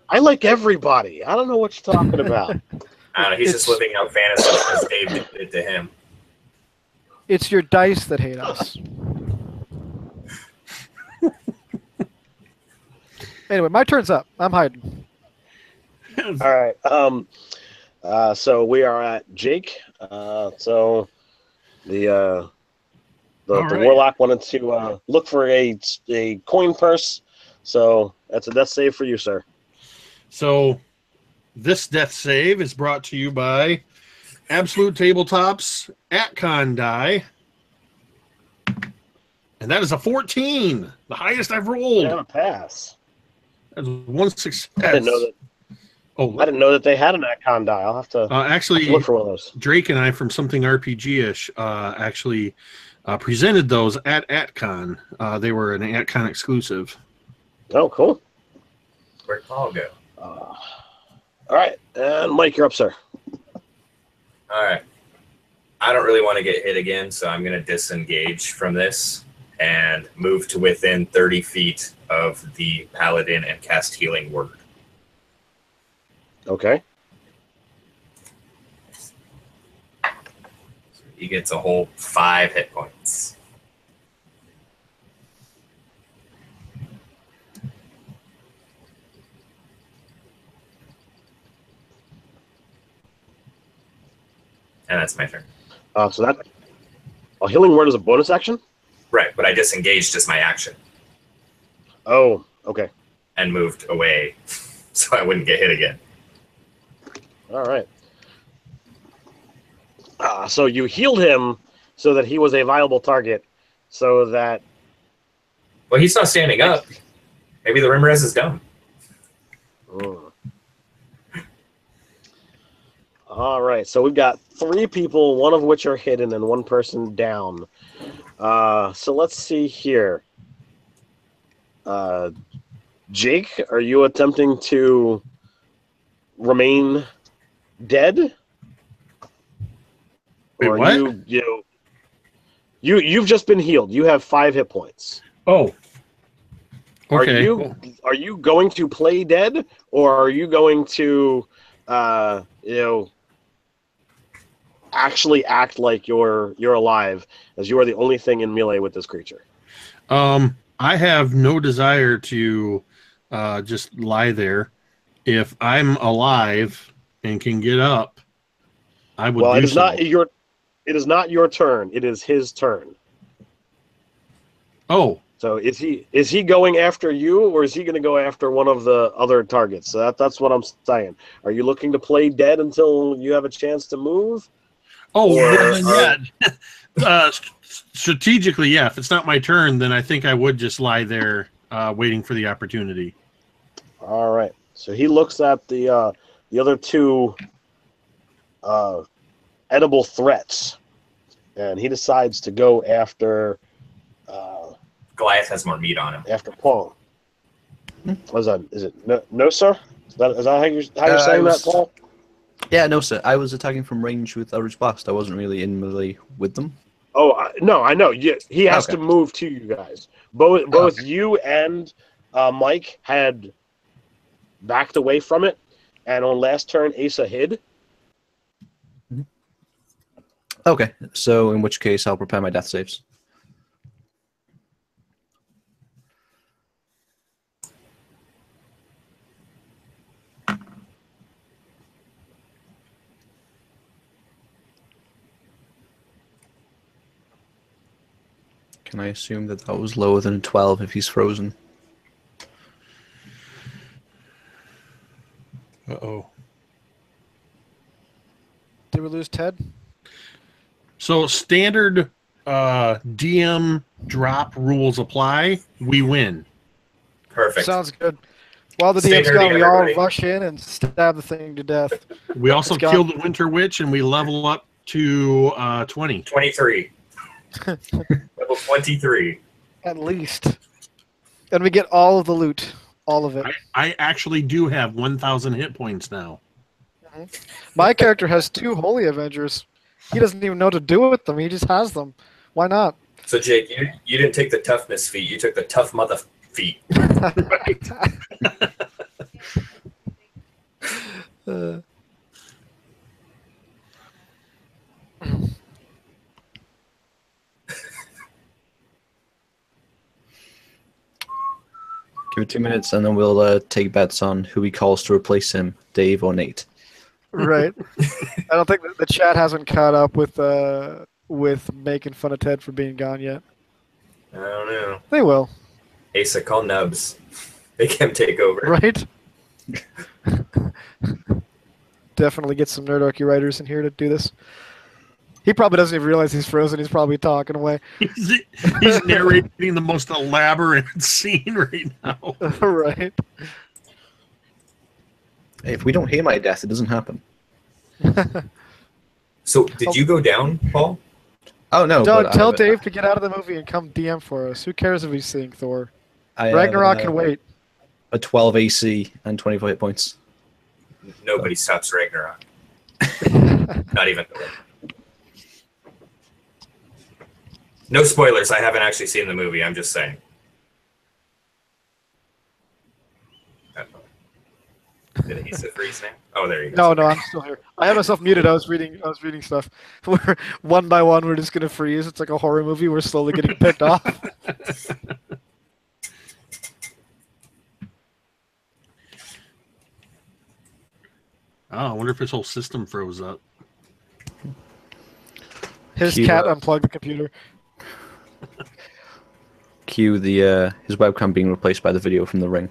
I like everybody. I don't know what you're talking about. I don't know. He's just living out fantasy because Dave did it to him. It's your dice that hate us. Anyway, my turn's up. I'm hiding. All right. So we are at Jake. So the warlock wanted to look for a coin purse. So that's a death save for you, sir. So this death save is brought to you by Absolute Tabletop's Atcon die. And that is a 14, the highest I've rolled. Got a pass. That's 1 success. I didn't know that. Oh, I didn't know that they had an Atcon die. I'll have to actually look for one of those. Drake and I from Something RPG-ish actually presented those at AtCon. They were an AtCon exclusive. Oh, cool. Where'd Paul go? All right, and Mike, you're up, sir. All right. I don't really want to get hit again, so I'm going to disengage from this and move to within 30 feet of the paladin and cast Healing Word. Okay. He gets a whole 5 hit points. And that's my turn. So that Healing Word is a bonus action? Right, but I disengaged as my action Oh, okay. and moved away so I wouldn't get hit again. All right. So you healed him so that he was a viable target, so that... Well, he's not standing up. Maybe the rim res is dumb. All right, so we've got 3 people, one of which are hidden and 1 person down. So let's see here. Jake, are you attempting to remain dead? Wait, or what? You've just been healed. You have 5 hit points. Oh. Okay. Are you going to play dead, or are you going to actually act like you're alive, as you are the only thing in melee with this creature? I have no desire to just lie there. If I'm alive and can get up, I would. Well, do it is so. not your. It is not your turn. It is his turn. Oh. So is he going after you, or is he going to go after one of the other targets? So that's what I'm saying. Are you looking to play dead until you have a chance to move? Oh, well, then, yeah. Strategically, yeah. If it's not my turn, then I think I would just lie there waiting for the opportunity. All right. So he looks at the other 2 edible threats, and he decides to go after Goliath has more meat on him. after Paul. What's that? Is it no, sir? Is that how you're saying that, Paul? Yeah, no, sir. I was attacking from range with Eldritch Blast. I wasn't really in melee with them. Oh, no, I know. Yeah, he has to move to you guys. Both you and Mike had backed away from it, and on last turn, Asa hid. Okay, so in which case I'll prepare my death saves. Can I assume that was lower than a 12 if he's frozen? Uh-oh. Did we lose Ted? So standard DM drop rules apply. We win. Perfect. Sounds good. While the Stay DM's nerdy, gone, we all everybody. rush in and stab the thing to death. We also It's gone. kill the Winter Witch, and we level up to 20. 23. Level 23. At least. And we get all of the loot. All of it. I actually do have 1,000 hit points now. My character has 2 Holy Avengers. He doesn't even know what to do with them. He just has them. Why not? So, Jake, you didn't take the toughness feat. You took the tough mother feat. Give it 2 minutes, and then we'll take bets on who he calls to replace him, Dave or Nate. Right. I don't think the chat hasn't caught up with making fun of Ted for being gone yet. I don't know. They will. Asa, call Nubs. Make him take over. Right? Definitely get some Nerdarchy writers in here to do this. He probably doesn't even realize he's frozen. He's probably talking away. He's narrating the most elaborate scene right now. Right. Hey, if we don't hear my death, it doesn't happen. So, did you go down, Paul? Oh, no. Doug, but tell I- Dave to get out of the movie and come DM for us. Who cares if he's seeing Thor? I have, Ragnarok can wait. A 12 AC and 24 hit points. Nobody stops Ragnarok. Not even. No spoilers. I haven't actually seen the movie. I'm just saying. Did he say freeze now? Oh, there you go. No, I'm still here. I have myself muted. I was reading stuff. We're one by one. We're just gonna freeze. It's like a horror movie. We're slowly getting picked off. Oh, I wonder if his whole system froze up. His Cue, cat unplugged the computer. Cue the his webcam being replaced by the video from The Ring.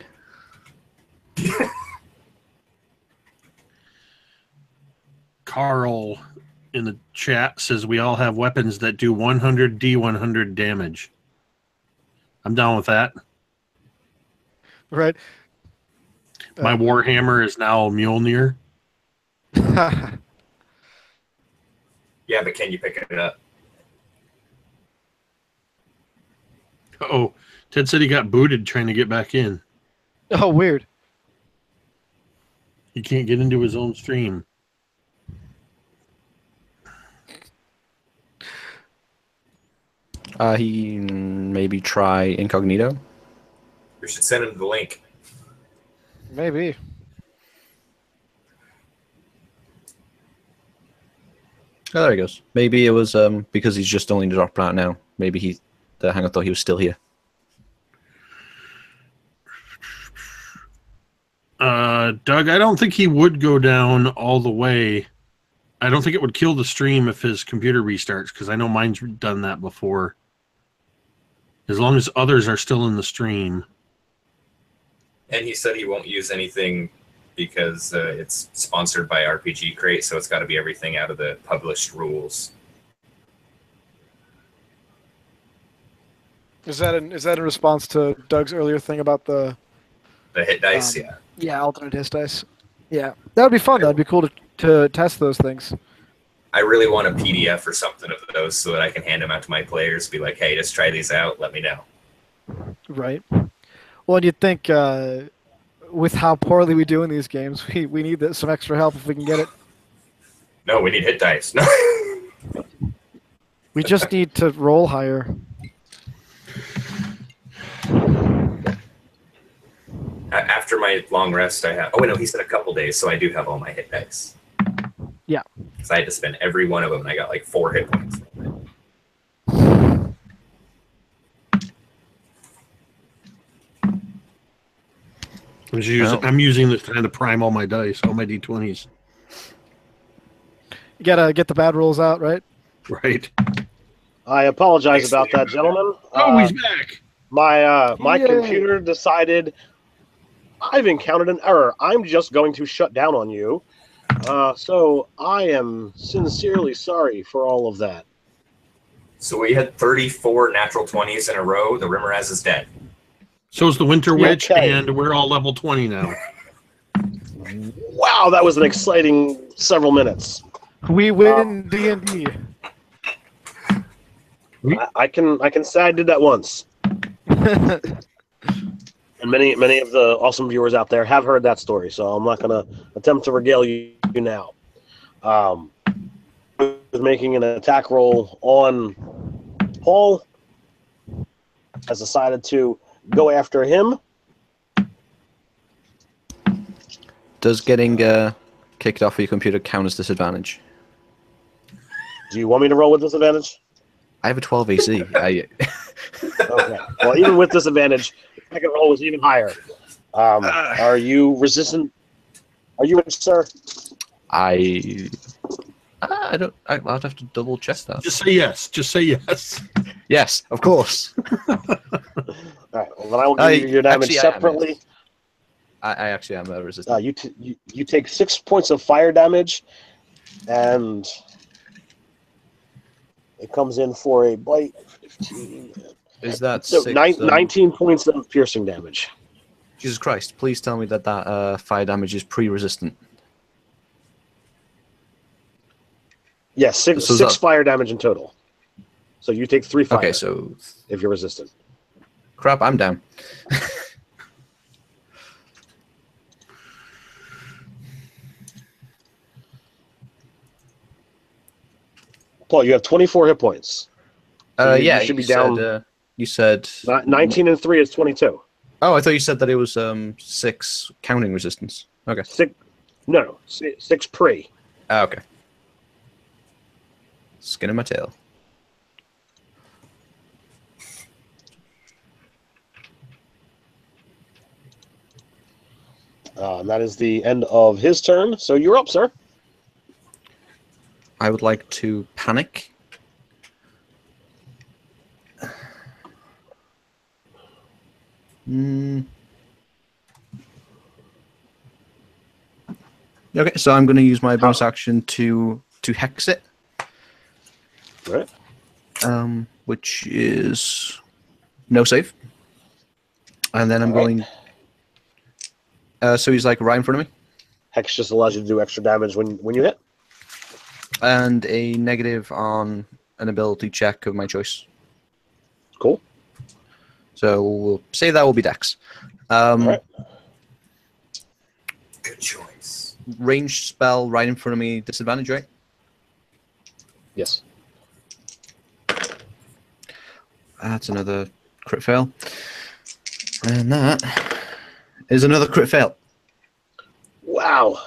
Carl in the chat says we all have weapons that do 100 D100 damage. I'm down with that. Right. My Warhammer is now Mjolnir. Yeah, but can you pick it up? Oh, Ted said he got booted trying to get back in. Oh, weird. He can't get into his own stream. He maybe try incognito. We should send him the link. Maybe. Oh, there he goes. Maybe it was because he's just only dropped out now. Maybe the hanger thought he was still here. Doug, I don't think he would go down all the way. I don't think it would kill the stream if his computer restarts, because I know mine's done that before. As long as others are still in the stream. And he said he won't use anything because it's sponsored by RPG Crate, so it's got to be everything out of the published rules. Is that in response to Doug's earlier thing about the hit dice? Yeah. Yeah, alternate his dice. Yeah, that would be fun. That'd be cool to test those things. I really want a PDF or something of those so that I can hand them out to my players. Be like, hey, just try these out. Let me know. Right. Well, and you'd think with how poorly we do in these games, we need some extra help if we can get it. No, we need hit dice. No. We just need to roll higher. After my long rest, I have. Oh, wait, no, he said a couple days, so I do have all my hit dice. Yeah. Because I had to spend every one of them, and I got like 4 hit points. I'm using this time to prime all my dice, all my D20s. You gotta get the bad rolls out, right? Right. I apologize about that, gentlemen. Oh, he's back. My Yay. computer decided I've encountered an error. I'm just going to shut down on you. So I am sincerely sorry for all of that. So we had 34 natural 20s in a row. The Rimmeraz is dead. So's the Winter Witch, Okay. and we're all level 20 now. Wow, that was an exciting several minutes. We win D&D. I can say I did that once. And many of the awesome viewers out there have heard that story, so I'm not going to attempt to regale you now. Was making an attack roll on Paul, has decided to go after him. Does getting kicked off of your computer count as disadvantage? Do you want me to roll with disadvantage? I have a 12 AC. Okay. Well, even with disadvantage, the second roll was even higher. Are you resistant? Are you in, sir? I don't. I'll have to double check that. Just say yes. Just say yes. Yes, of course. All right. Well, then I will give you your damage actually, separately. I actually am resistant. You take 6 points of fire damage, and it comes in for a bite. 15. Is that So 6, 19 points of piercing damage. Jesus Christ! Please tell me that fire damage is pre-resistant. Yes, six fire damage in total. So you take 3 fire. Okay, so if you're resistant. Crap, I'm down. Paul, you have 24 hit points. So Yeah, you should be down. You said 19 and 3 is 22. Oh, I thought you said that it was 6 counting resistance. Okay. 6 pre. Okay. Skin in my tail. And that is the end of his turn. So you're up, sir. I would like to panic. Okay, so I'm going to use my bonus action to hex it. Right. Which is no save. And then I'm going. So he's like right in front of me. Hex just allows you to do extra damage when you hit. And a negative on an ability check of my choice. Cool. So we'll say that will be Dex. Right. Good choice. Ranged spell right in front of me, disadvantage, right? Yes. That's another crit fail. And that is another crit fail. Wow.